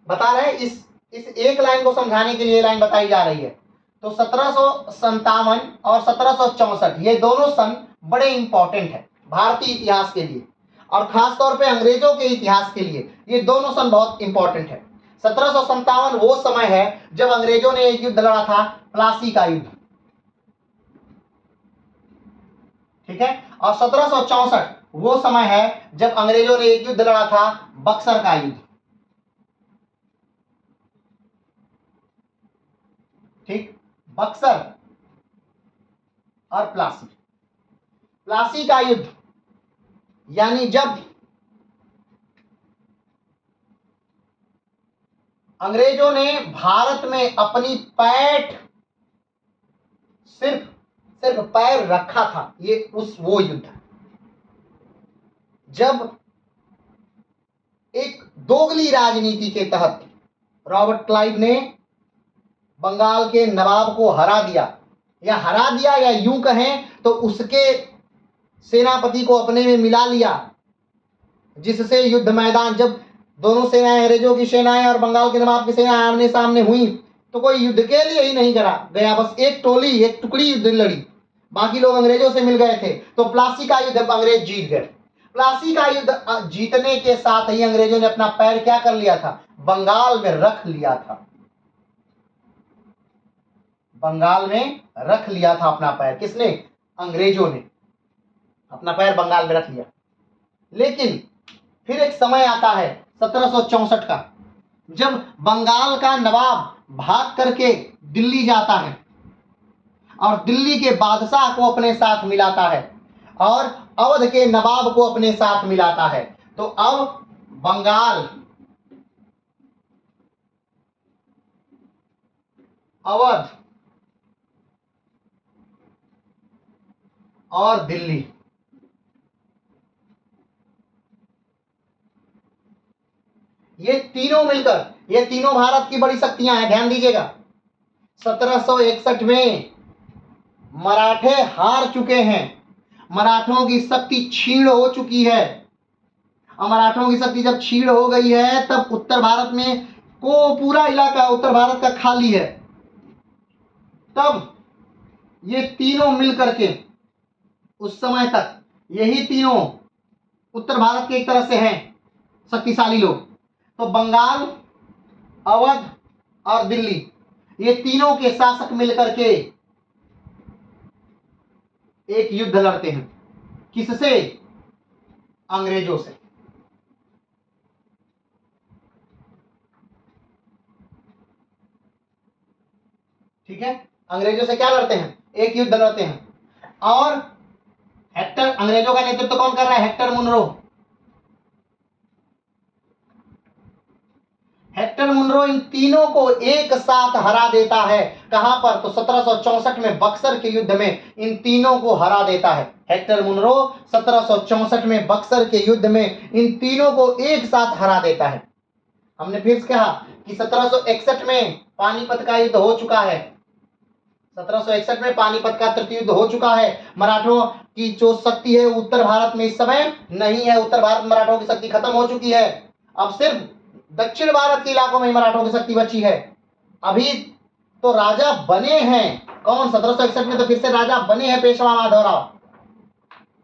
बता रहे हैं, इस एक लाइन को समझाने के लिए लाइन बताई जा रही है। तो 1757 और 1764 ये दोनों सन बड़े इंपॉर्टेंट है भारतीय इतिहास के लिए, और खास तौर पे अंग्रेजों के इतिहास के लिए ये दोनों सन बहुत इंपॉर्टेंट है। 1757 वो समय है जब अंग्रेजों ने एक युद्ध लड़ा था, प्लासी का युद्ध। ठीक है। और 1764 वो समय है जब अंग्रेजों ने एक युद्ध लड़ा था, बक्सर का युद्ध। ठीक। बक्सर और प्लासी का युद्ध, यानी जब अंग्रेजों ने भारत में अपनी पैठ सिर्फ सिर्फ पैर रखा था। ये वो युद्ध जब एक दोगली राजनीति के तहत रॉबर्ट क्लाइव ने बंगाल के नवाब को हरा दिया या यूं कहें तो उसके सेनापति को अपने में मिला लिया, जिससे युद्ध मैदान जब दोनों सेनाएं, अंग्रेजों की सेनाएं और बंगाल के नवाब की सेनाएं आमने सामने हुई तो कोई युद्ध के लिए ही नहीं गया, बस एक टुकड़ी युद्ध लड़ी, बाकी लोग अंग्रेजों से मिल गए थे। तो प्लासी का युद्ध अंग्रेज जीत गए। प्लासी का युद्ध जीतने के साथ ही अंग्रेजों ने अपना पैर क्या कर लिया था? बंगाल में रख लिया था। बंगाल में रख लिया था अपना पैर। किसने? अंग्रेजों ने अपना पैर बंगाल में रख लिया। लेकिन फिर एक समय आता है 1764 का, जब बंगाल का नवाब भाग करके दिल्ली जाता है और दिल्ली के बादशाह को अपने साथ मिलाता है और अवध के नवाब को अपने साथ मिलाता है। तो अब बंगाल, अवध और दिल्ली, ये तीनों मिलकर, ये तीनों भारत की बड़ी शक्तियां हैं। ध्यान दीजिएगा, 1761 में मराठे हार चुके हैं, मराठों की शक्ति क्षीण हो चुकी है। और मराठों की शक्ति जब क्षीण हो गई है तब उत्तर भारत में को पूरा इलाका उत्तर भारत का खाली है। तब ये तीनों मिलकर के, उस समय तक यही तीनों उत्तर भारत के एक तरह से हैं शक्तिशाली लोग। तो बंगाल, अवध और दिल्ली, ये तीनों के शासक मिलकर के एक युद्ध लड़ते हैं। किससे? अंग्रेजों से। ठीक है, अंग्रेजों से क्या लड़ते हैं? एक युद्ध लड़ते हैं। और हेक्टर, अंग्रेजों का नेतृत्व कौन कर रहा है? Hector Munro. हेक्टर मुनरो इन तीनों को एक साथ हरा देता है। कहां पर? तो 1764 में बक्सर के युद्ध में इन तीनों को हरा देता है। हेक्टर मुनरो 1764 में बक्सर के युद्ध में इन तीनों को एक साथ हरा देता है। हमने फिर कहा कि 1761 में पानीपत का युद्ध हो चुका है। 1761 में पानीपत का तृतीय युद्ध हो चुका है। मराठों की जो शक्ति है उत्तर भारत में इस समय नहीं है। उत्तर भारत में मराठों की शक्ति खत्म हो चुकी है। अब सिर्फ दक्षिण भारत के इलाकों में मराठों की शक्ति बची है। अभी तो राजा बने हैं कौन? 1761 में तो फिर से राजा बने हैं पेशवा माधवराव।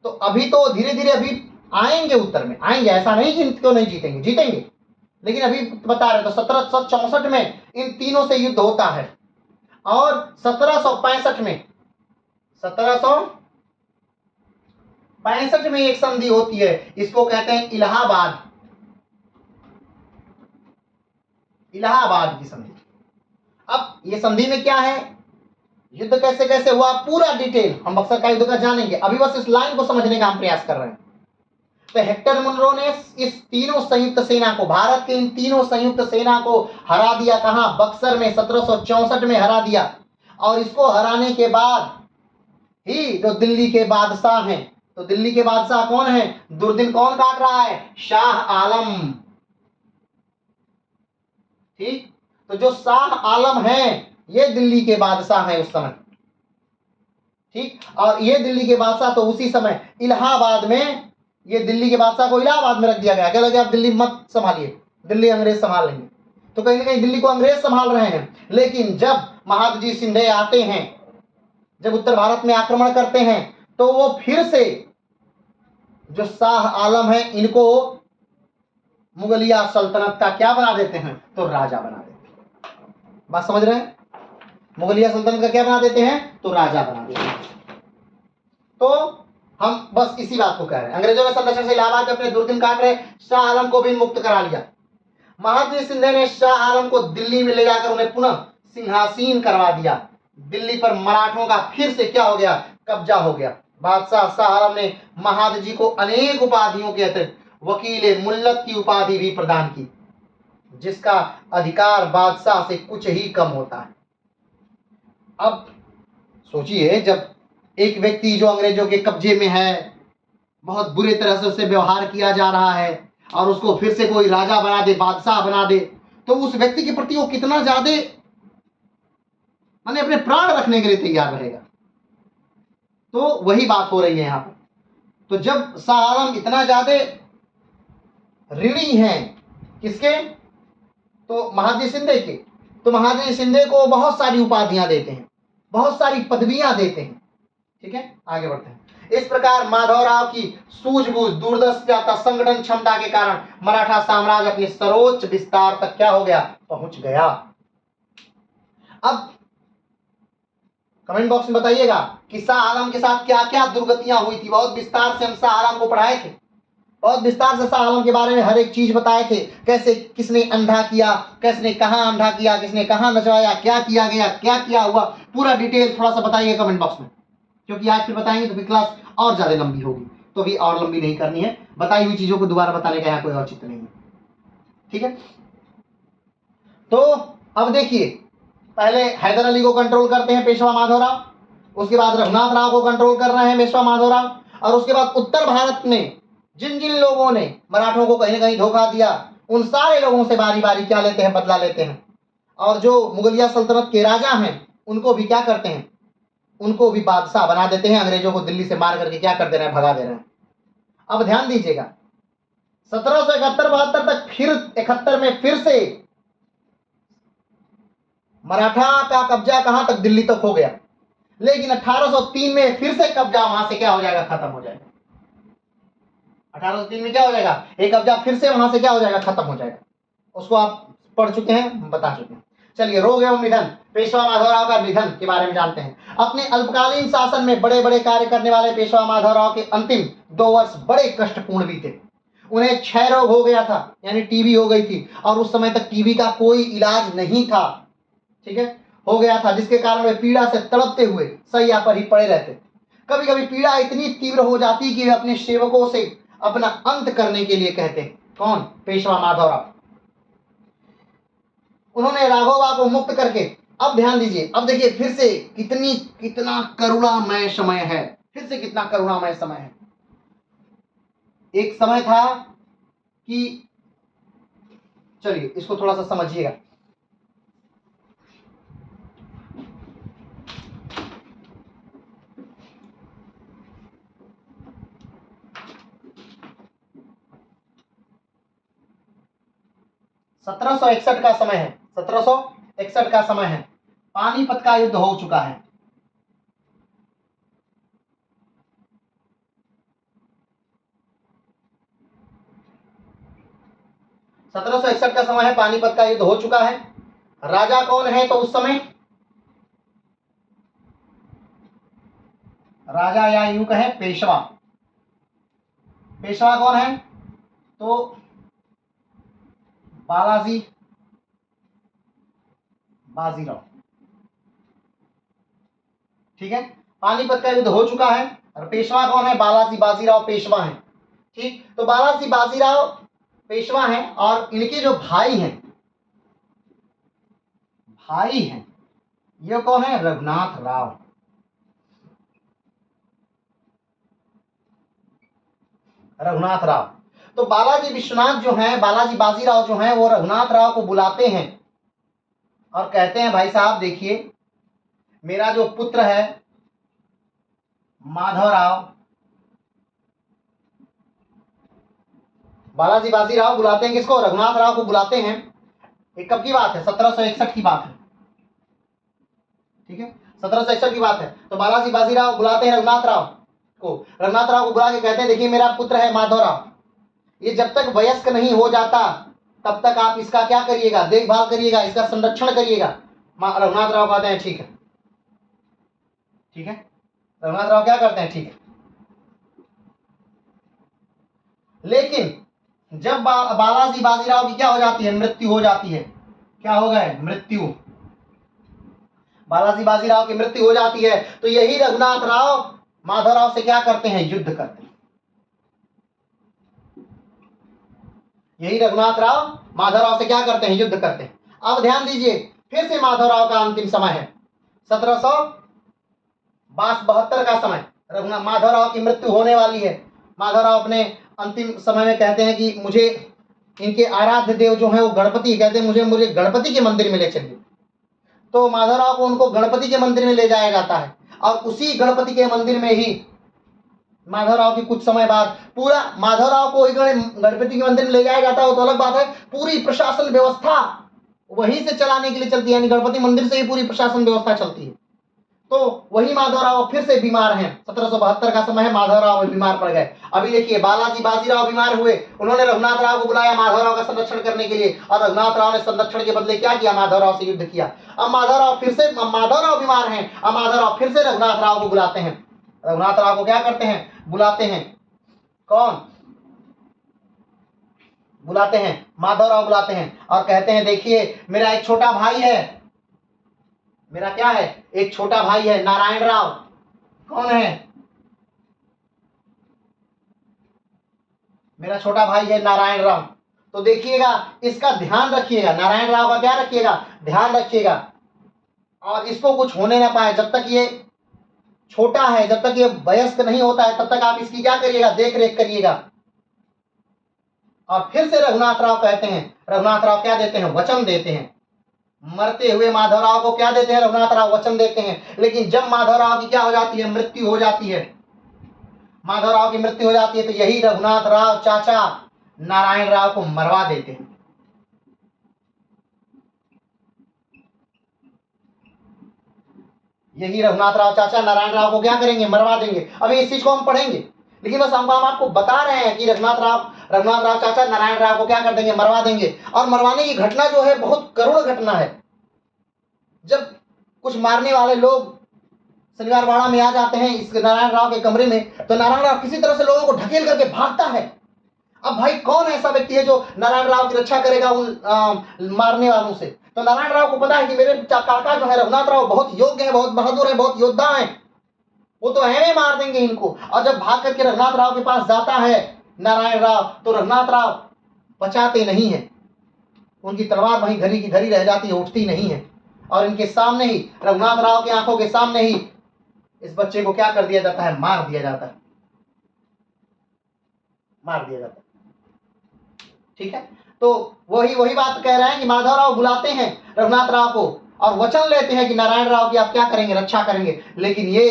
तो अभी तो धीरे धीरे अभी आएंगे, उत्तर में आएंगे, ऐसा नहीं कि इनको नहीं जीतेंगे, जीतेंगे। लेकिन अभी बता रहे तो 1764 में इन तीनों से युद्ध होता है। और 1765 में एक संधि होती है, इसको कहते हैं इलाहाबाद की संधि। अब ये संधि में क्या है, युद्ध कैसे कैसे हुआ, पूरा डिटेल हम बक्सर का युद्ध का जानेंगे। अभी बस इस लाइन को समझने का हम प्रयास कर रहे हैं। तो हेक्टर मुनरो ने इस तीनों संयुक्त सेना को, भारत के इन तीनों संयुक्त सेना को हरा दिया। कहां? बक्सर में 1764 में हरा दिया। और इसको हराने के बाद ही जो दिल्ली के बादशाह हैं, तो दिल्ली के बादशाह कौन है? दुर्दिन कौन काट रहा है? शाह आलम। ठीक, तो जो शाह आलम है ये दिल्ली के बादशाह हैं उस समय। ठीक, और ये दिल्ली के बादशाह तो उसी समय इलाहाबाद में, ये दिल्ली के बादशाह को इलाहाबाद में रख दिया गया। क्या लगे आप दिल्ली मत संभालिए, दिल्ली अंग्रेज संभाल लेंगे। तो कहीं ना कहीं दिल्ली को अंग्रेज संभाल रहे हैं। लेकिन जब महादजी शिंदे आते हैं, जब उत्तर भारत में आक्रमण करते हैं, तो वो फिर से जो शाह आलम है इनको मुगलिया सल्तनत का क्या बना देते हैं? तो राजा बना देते हैं। बात समझ रहे हैं? मुगलिया सल्तनत का क्या बना देते हैं? तो राजा बना देते हैं। तो हम बस इसी बात को कह रहे हैं। अंग्रेजों ने सन से इलाहाबाद में अपने दुर्दिन काट रहे, शाह आलम को भी मुक्त करा लिया। महादजी शिंदे ने शाह आलम को दिल्ली में ले जाकर उन्हें पुनः सिंहासीन करवा दिया। दिल्ली पर मराठों का फिर से क्या हो गया? कब्जा हो गया। बादशाह शाह आलम ने महादजी को अनेक उपाधियों के अतिरिक्त वकील मुल्लत की उपाधि भी प्रदान की, जिसका अधिकार बादशाह से कुछ ही कम होता है। अब सोचिए, जब एक व्यक्ति जो अंग्रेजों के कब्जे में है, बहुत बुरे तरह से उससे व्यवहार किया जा रहा है और उसको फिर से कोई राजा बना दे, बादशाह बना दे, तो उस व्यक्ति के प्रति वो कितना ज्यादा माने अपने प्राण रखने के लिए तैयार रहेगा। तो वही बात हो रही है यहाँ पर। तो जब शाह आलम इतना ज्यादा ऋणी हैं किसके, तो महादजी शिंदे के, तो महादजी शिंदे को बहुत सारी उपाधियां देते हैं, बहुत सारी पदवियां देते हैं। ठीक है, आगे बढ़ते हैं। इस प्रकार माधवराव की सूझबूझ, दूरदर्शिता, संगठन क्षमता के कारण मराठा साम्राज्य अपने सर्वोच्च विस्तार तक क्या हो गया, पहुंच गया। अब कमेंट बॉक्स में बताइएगा कि शाह आलम के साथ क्या क्या दुर्गतियां हुई थी। बहुत विस्तार से हम शाह आलम को पढ़ाए थे, बहुत विस्तार से शाह आलम के बारे में हर एक चीज बताए थे, कैसे किसने अंधा किया, किसने कहां अंधा किया, किसने कहां नचवाया, क्या किया गया, क्या क्या हुआ, पूरा डिटेल थोड़ा सा बताइए कमेंट बॉक्स में, क्योंकि आज फिर बताएंगे तो फिर क्लास और ज्यादा लंबी होगी, तो भी और लंबी नहीं करनी है, बताई हुई चीजों को दोबारा बताने का यहाँ कोई औचित्य नहीं है। ठीक है, तो अब देखिए, पहले हैदर अली को कंट्रोल करते हैं पेशवा माधवराव, उसके बाद रघुनाथ राव को कंट्रोल कर रहे हैं पेशवा माधवराव, और उसके बाद उत्तर भारत में जिन जिन लोगों ने मराठों को कहीं ना कहीं धोखा दिया, उन सारे लोगों से बारी बारी क्या लेते हैं, बदला लेते हैं। और जो मुगलिया सल्तनत के राजा हैं उनको भी क्या करते हैं, उनको भी बादशाह बना देते हैं, अंग्रेजों को दिल्ली से मार करके क्या कर दे रहे हैं, भगा दे रहे हैं। अब ध्यान दीजिएगा, 1771-72 तक फिर 71 में फिर से मराठा का कब्जा कहां तक, दिल्ली तक हो गया, लेकिन 1803 में फिर से कब्जा वहां से क्या हो जाएगा, खत्म हो जाएगा। 1803 में क्या हो जाएगा, एक कब्जा फिर से वहां से क्या हो जाएगा, खत्म हो जाएगा। उसको आप पढ़ चुके हैं, बता चुके हैं। चलिए, रोग एवं निधन, पेशवा माधवराव का निधन के बारे में जानते हैं। अपने अल्पकालीन शासन में बड़े बड़े कार्य करने वाले पेशवा माधवराव के अंतिम 2 वर्ष बड़े कष्टपूर्ण बीते। उन्हें क्षय रोग हो गया था, यानी टीबी हो गई थी, और उस समय तक टीबी का कोई इलाज नहीं था। ठीक है, हो गया था, जिसके कारण वे पीड़ा से तड़पते हुए सैया पर ही पड़े रहते। कभी कभी पीड़ा इतनी तीव्र हो जाती कि वे अपने सेवकों से अपना अंत करने के लिए कहते। कौन, पेशवा माधवराव। उन्होंने राघोबा को मुक्त करके, अब ध्यान दीजिए, अब देखिए फिर से कितना करुणामय समय है, फिर से कितना करुणामय समय है। एक समय था कि, चलिए इसको थोड़ा सा समझिएगा। सत्रह सौ इकसठ का समय है, 1761 का समय है, पानीपत का युद्ध हो चुका है। सत्रह सौ इकसठ का समय है, पानीपत का युद्ध हो चुका है। राजा कौन है तो उस समय, राजा या यूं कहें पेशवा, पेशवा कौन है तो बालाजी बाजीराव। ठीक है, पानीपत का युद्ध हो चुका है और पेशवा कौन है, बालाजी बाजीराव पेशवा है। ठीक, तो बालाजी बाजीराव पेशवा हैं, और इनके जो भाई हैं, ये कौन है, रघुनाथ राव। रघुनाथ राव, तो बालाजी विश्वनाथ जो हैं, बालाजी बाजीराव जो हैं, वो रघुनाथ राव को बुलाते हैं और कहते हैं, भाई साहब देखिए, मेरा जो पुत्र है माधवराव, बालाजी बाजीराव बुलाते हैं किसको, रघुनाथ राव को बुलाते हैं। ये कब की बात है, 1761 की बात है। ठीक है, 1761 की बात है। तो बालाजी बाजीराव बुलाते हैं रघुनाथ राव को, रघुनाथ राव को बुला के कहते हैं, देखिए मेरा पुत्र है माधवराव, ये जब तक वयस्क नहीं हो जाता तब तक आप इसका क्या करिएगा, देखभाल करिएगा, इसका संरक्षण करिएगा। रघुनाथ राव कहते हैं ठीक है, ठीक है, रघुनाथ राव क्या करते हैं, ठीक है। लेकिन जब बालाजी बाजीराव की क्या हो जाती है, मृत्यु हो जाती है, क्या हो गए, मृत्यु, बालाजी बाजीराव की मृत्यु हो जाती है, तो यही रघुनाथ राव माधवराव से क्या करते हैं, युद्ध करते हैं। यही रघुनाथ राव माधवराव से क्या करते हैं, युद्ध करते हैं। अब ध्यान दीजिए, फिर से माधवराव का अंतिम समय है, 1700 72 का समय, रघुनाथ माधवराव की मृत्यु होने वाली है। माधवराव अपने अंतिम समय में कहते हैं कि मुझे इनके आराध्य देव जो है वो गणपति, कहते हैं मुझे गणपति के मंदिर में ले चलिए। तो माधवराव को उनको गणपति के मंदिर में ले जाया जाता है और उसी गणपति के मंदिर में ही माधवराव की कुछ समय बाद पूरा माधवराव को गणपति के मंदिर में ले जाया जाता है, वो तो अलग बात है। पूरी प्रशासन व्यवस्था वहीं से चलाने के लिए चलती है, यानी गणपति मंदिर से ही पूरी प्रशासन व्यवस्था चलती है। तो वही माधवराव फिर से बीमार हैं। 1772 का समय है, माधवराव बीमार पड़ गए। अभी देखिए बालाजी बाजीराव बीमार हुए, उन्होंने रघुनाथ राव को बुलाया माधवराव का संरक्षण करने के लिए, और रघुनाथ राव ने संरक्षण के बदले क्या किया, माधवराव से युद्ध किया। अब माधवराव बीमार हैं, अब माधवराव फिर से रघुनाथ राव को बुलाते हैं। रघुनाथ राव को क्या करते हैं, बुलाते हैं, कौन बुलाते हैं, माधवराव बुलाते हैं और कहते हैं देखिए मेरा एक छोटा भाई है, मेरा क्या है, एक छोटा भाई है नारायण राव। कौन है, मेरा छोटा भाई है नारायण राव। तो देखिएगा इसका ध्यान रखिएगा, नारायण राव का क्या रखिएगा, ध्यान रखिएगा, और इसको कुछ होने ना पाए। जब तक ये छोटा है, जब तक ये वयस्क नहीं होता है, तब तक आप इसकी क्या करिएगा, देख रेख करिएगा। और फिर से रघुनाथ राव कहते हैं, रघुनाथ राव क्या देते हैं, वचन देते हैं। मरते हुए माधवराव को क्या देते हैं, रघुनाथ राव वचन देते हैं। लेकिन जब माधवराव की क्या हो जाती है, मृत्यु हो जाती है, माधवराव की मृत्यु हो जाती है, तो यही रघुनाथ राव चाचा नारायण राव को मरवा देते हैं। यही रघुनाथ राव चाचा नारायण राव को क्या करेंगे, मरवा देंगे। अभी इस चीज को हम पढ़ेंगे, लेकिन बस हम आपको बता रहे हैं कि रघुनाथ राव चाचा नारायण राव को क्या कर देंगे, मरवा देंगे। और मरवाने की घटना जो है बहुत करुण घटना है। जब कुछ मारने वाले लोग शनिवार वाड़ा में आ जाते हैं इस नारायण राव के कमरे में, तो नारायण राव किसी तरह से लोगों को ढकेल करके भागता है। अब भाई कौन ऐसा व्यक्ति है जो नारायण राव की रक्षा करेगा उन मारने वालों से। तो नारायण राव को पता है कि मेरे काका जो है रघुनाथ राव बहुत योग्य है, बहुत बहादुर है, बहुत योद्धा है, वो तो ऐਵੇਂ मार देंगे इनको। और जब भाग करके रघुनाथ राव के पास जाता है नारायण राव, तो रघुनाथ राव बचाते नहीं है, उनकी तलवार वहीं धरी की धरी रह जाती है, उठती नहीं है। और इनके सामने ही, रघुनाथ राव की आंखों के सामने ही इस बच्चे को क्या कर दिया जाता है, मार दिया जाता है, मार दिया जाता है। ठीक है, तो वही बात कह रहे हैं कि माधवराव बुलाते हैं रघुनाथ राव को और वचन लेते हैं कि नारायण राव की आप क्या करेंगे, रक्षा करेंगे। लेकिन ये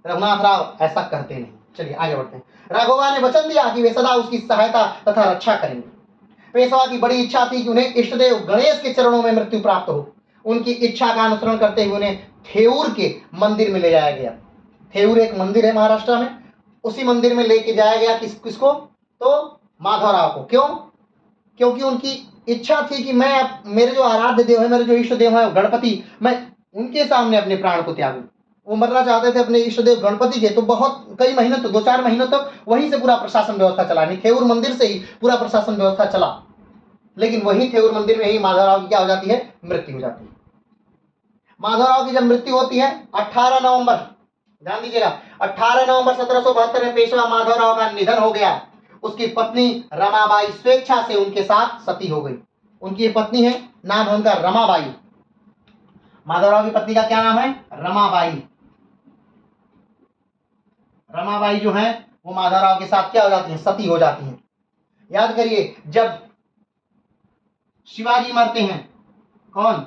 रघुनाथ राव ऐसा करते नहीं। चलिए आगे बढ़ते हैं। राघवा ने वचन दिया कि वे सदा उसकी सहायता तथा रक्षा करेंगे। पेशवा की बड़ी इच्छा थी कि उन्हें इष्टदेव गणेश के चरणों में मृत्यु प्राप्त हो। उनकी इच्छा का अनुसरण करते हुए उन्हें थेऊर के मंदिर में ले जाया गया। थेऊर एक मंदिर है महाराष्ट्र में, उसी मंदिर में लेके जाया गया। किसको, तो माधवराव को। क्यों, क्योंकि उनकी इच्छा थी कि मैं मेरे जो आराध्य देव है, मेरे जो इष्ट देव है गणपति, मैं उनके सामने अपने प्राण को त्यागूं। वो मरना चाहते थे अपने इष्ट देव गणपति के। तो बहुत कई महीनों तक, 2-4 महीनों तक वहीं से पूरा प्रशासन व्यवस्था चला, थेऊर मंदिर से ही पूरा प्रशासन व्यवस्था चला। लेकिन वही थेऊर मंदिर में ही माधवराव की क्या हो जाती है, मृत्यु हो जाती है। माधवराव की जब मृत्यु होती है 18 नवंबर, ध्यान दीजिएगा, 18 नवंबर 1772 में पेशवा माधवराव का निधन हो गया। उसकी पत्नी रमाबाई स्वेच्छा से उनके साथ सती हो गई। उनकी पत्नी है, नाम है उनका रमाबाई। माधवराव की पत्नी का क्या नाम है, रमाबाई। रमाबाई जो है वो माधवराव के साथ क्या हो जाती है, सती हो जाती है। याद करिए, जब शिवाजी मरते हैं, कौन,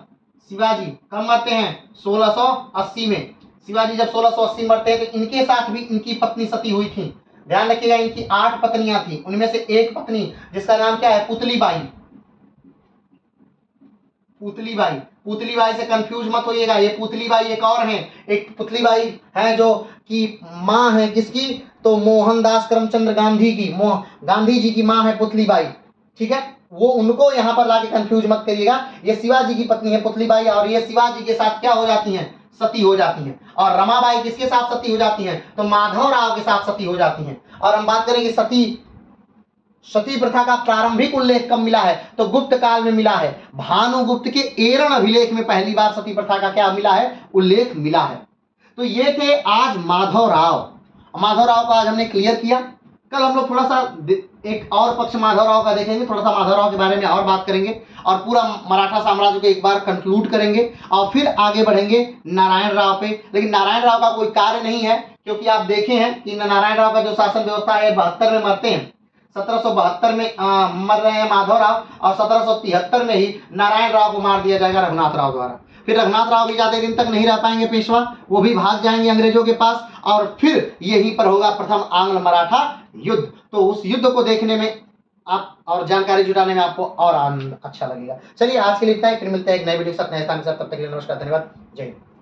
शिवाजी कब मरते हैं, 1680 में। शिवाजी जब 1680 मरते हैं तो इनके साथ भी इनकी पत्नी सती हुई थी। ध्यान रखिएगा, इनकी 8 पत्नियां थी, उनमें से एक पत्नी जिसका नाम क्या है, पुतलीबाई। पुतलीबाई, पुतलीबाई से कंफ्यूज मत होइएगा, ये पुतलीबाई एक और हैं। एक पुतलीबाई है जो कि माँ है किसकी, तो मोहनदास करमचंद गांधी की, गांधी जी की माँ है पुतलीबाई। ठीक है, वो उनको यहाँ पर लाके कंफ्यूज मत करिएगा। ये शिवाजी की पत्नी है पुतलीबाई, और ये शिवाजी के साथ क्या हो जाती हैं, सती हो जाती हैं। और रमाबाई किसके साथ सती हो जाती हैं, तो माधवराव के साथ सती हो जाती हैं। और हम बात करेंगे सती प्रथा का प्रारंभिक उल्लेख कब मिला है, तो गुप्त काल में मिला है। भानुगुप्त के एरण अभिलेख में पहली बार सती प्रथा का क्या मिला है, उल्लेख मिला है। तो ये थे आज माधवराव। माधवराव को आज हमने क्लियर किया। कल हम लोग थोड़ा सा एक और पक्ष माधवराव का देखेंगे, थोड़ा सा माधवराव के बारे में और बात करेंगे और पूरा मराठा साम्राज्य को एक बार कंक्लूड करेंगे और फिर आगे बढ़ेंगे नारायण राव पे। लेकिन नारायण राव का कोई कार्य नहीं है, क्योंकि आप देखे हैं कि नारायण राव का जो शासन व्यवस्था है 72 में मरते हैं, 1772 में मर रहे हैं माधवराव और 1773 में ही नारायण राव को मार दिया जाएगा रघुनाथ राव द्वारा। फिर रघुनाथ राव भी ज्यादा दिन तक नहीं रह पाएंगे पेशवा, वो भी भाग जाएंगे अंग्रेजों के पास और फिर यहीं पर होगा प्रथम आंग्ल मराठा युद्ध। तो उस युद्ध को देखने में आप और जानकारी जुटाने में आपको और आनंद अच्छा लगेगा। चलिए आज के लिए इतना ही, फिर मिलते हैं एक नए वीडियो के साथ, नए स्थान के साथ। तब तक के लिए नमस्कार, धन्यवाद, जय हिंद।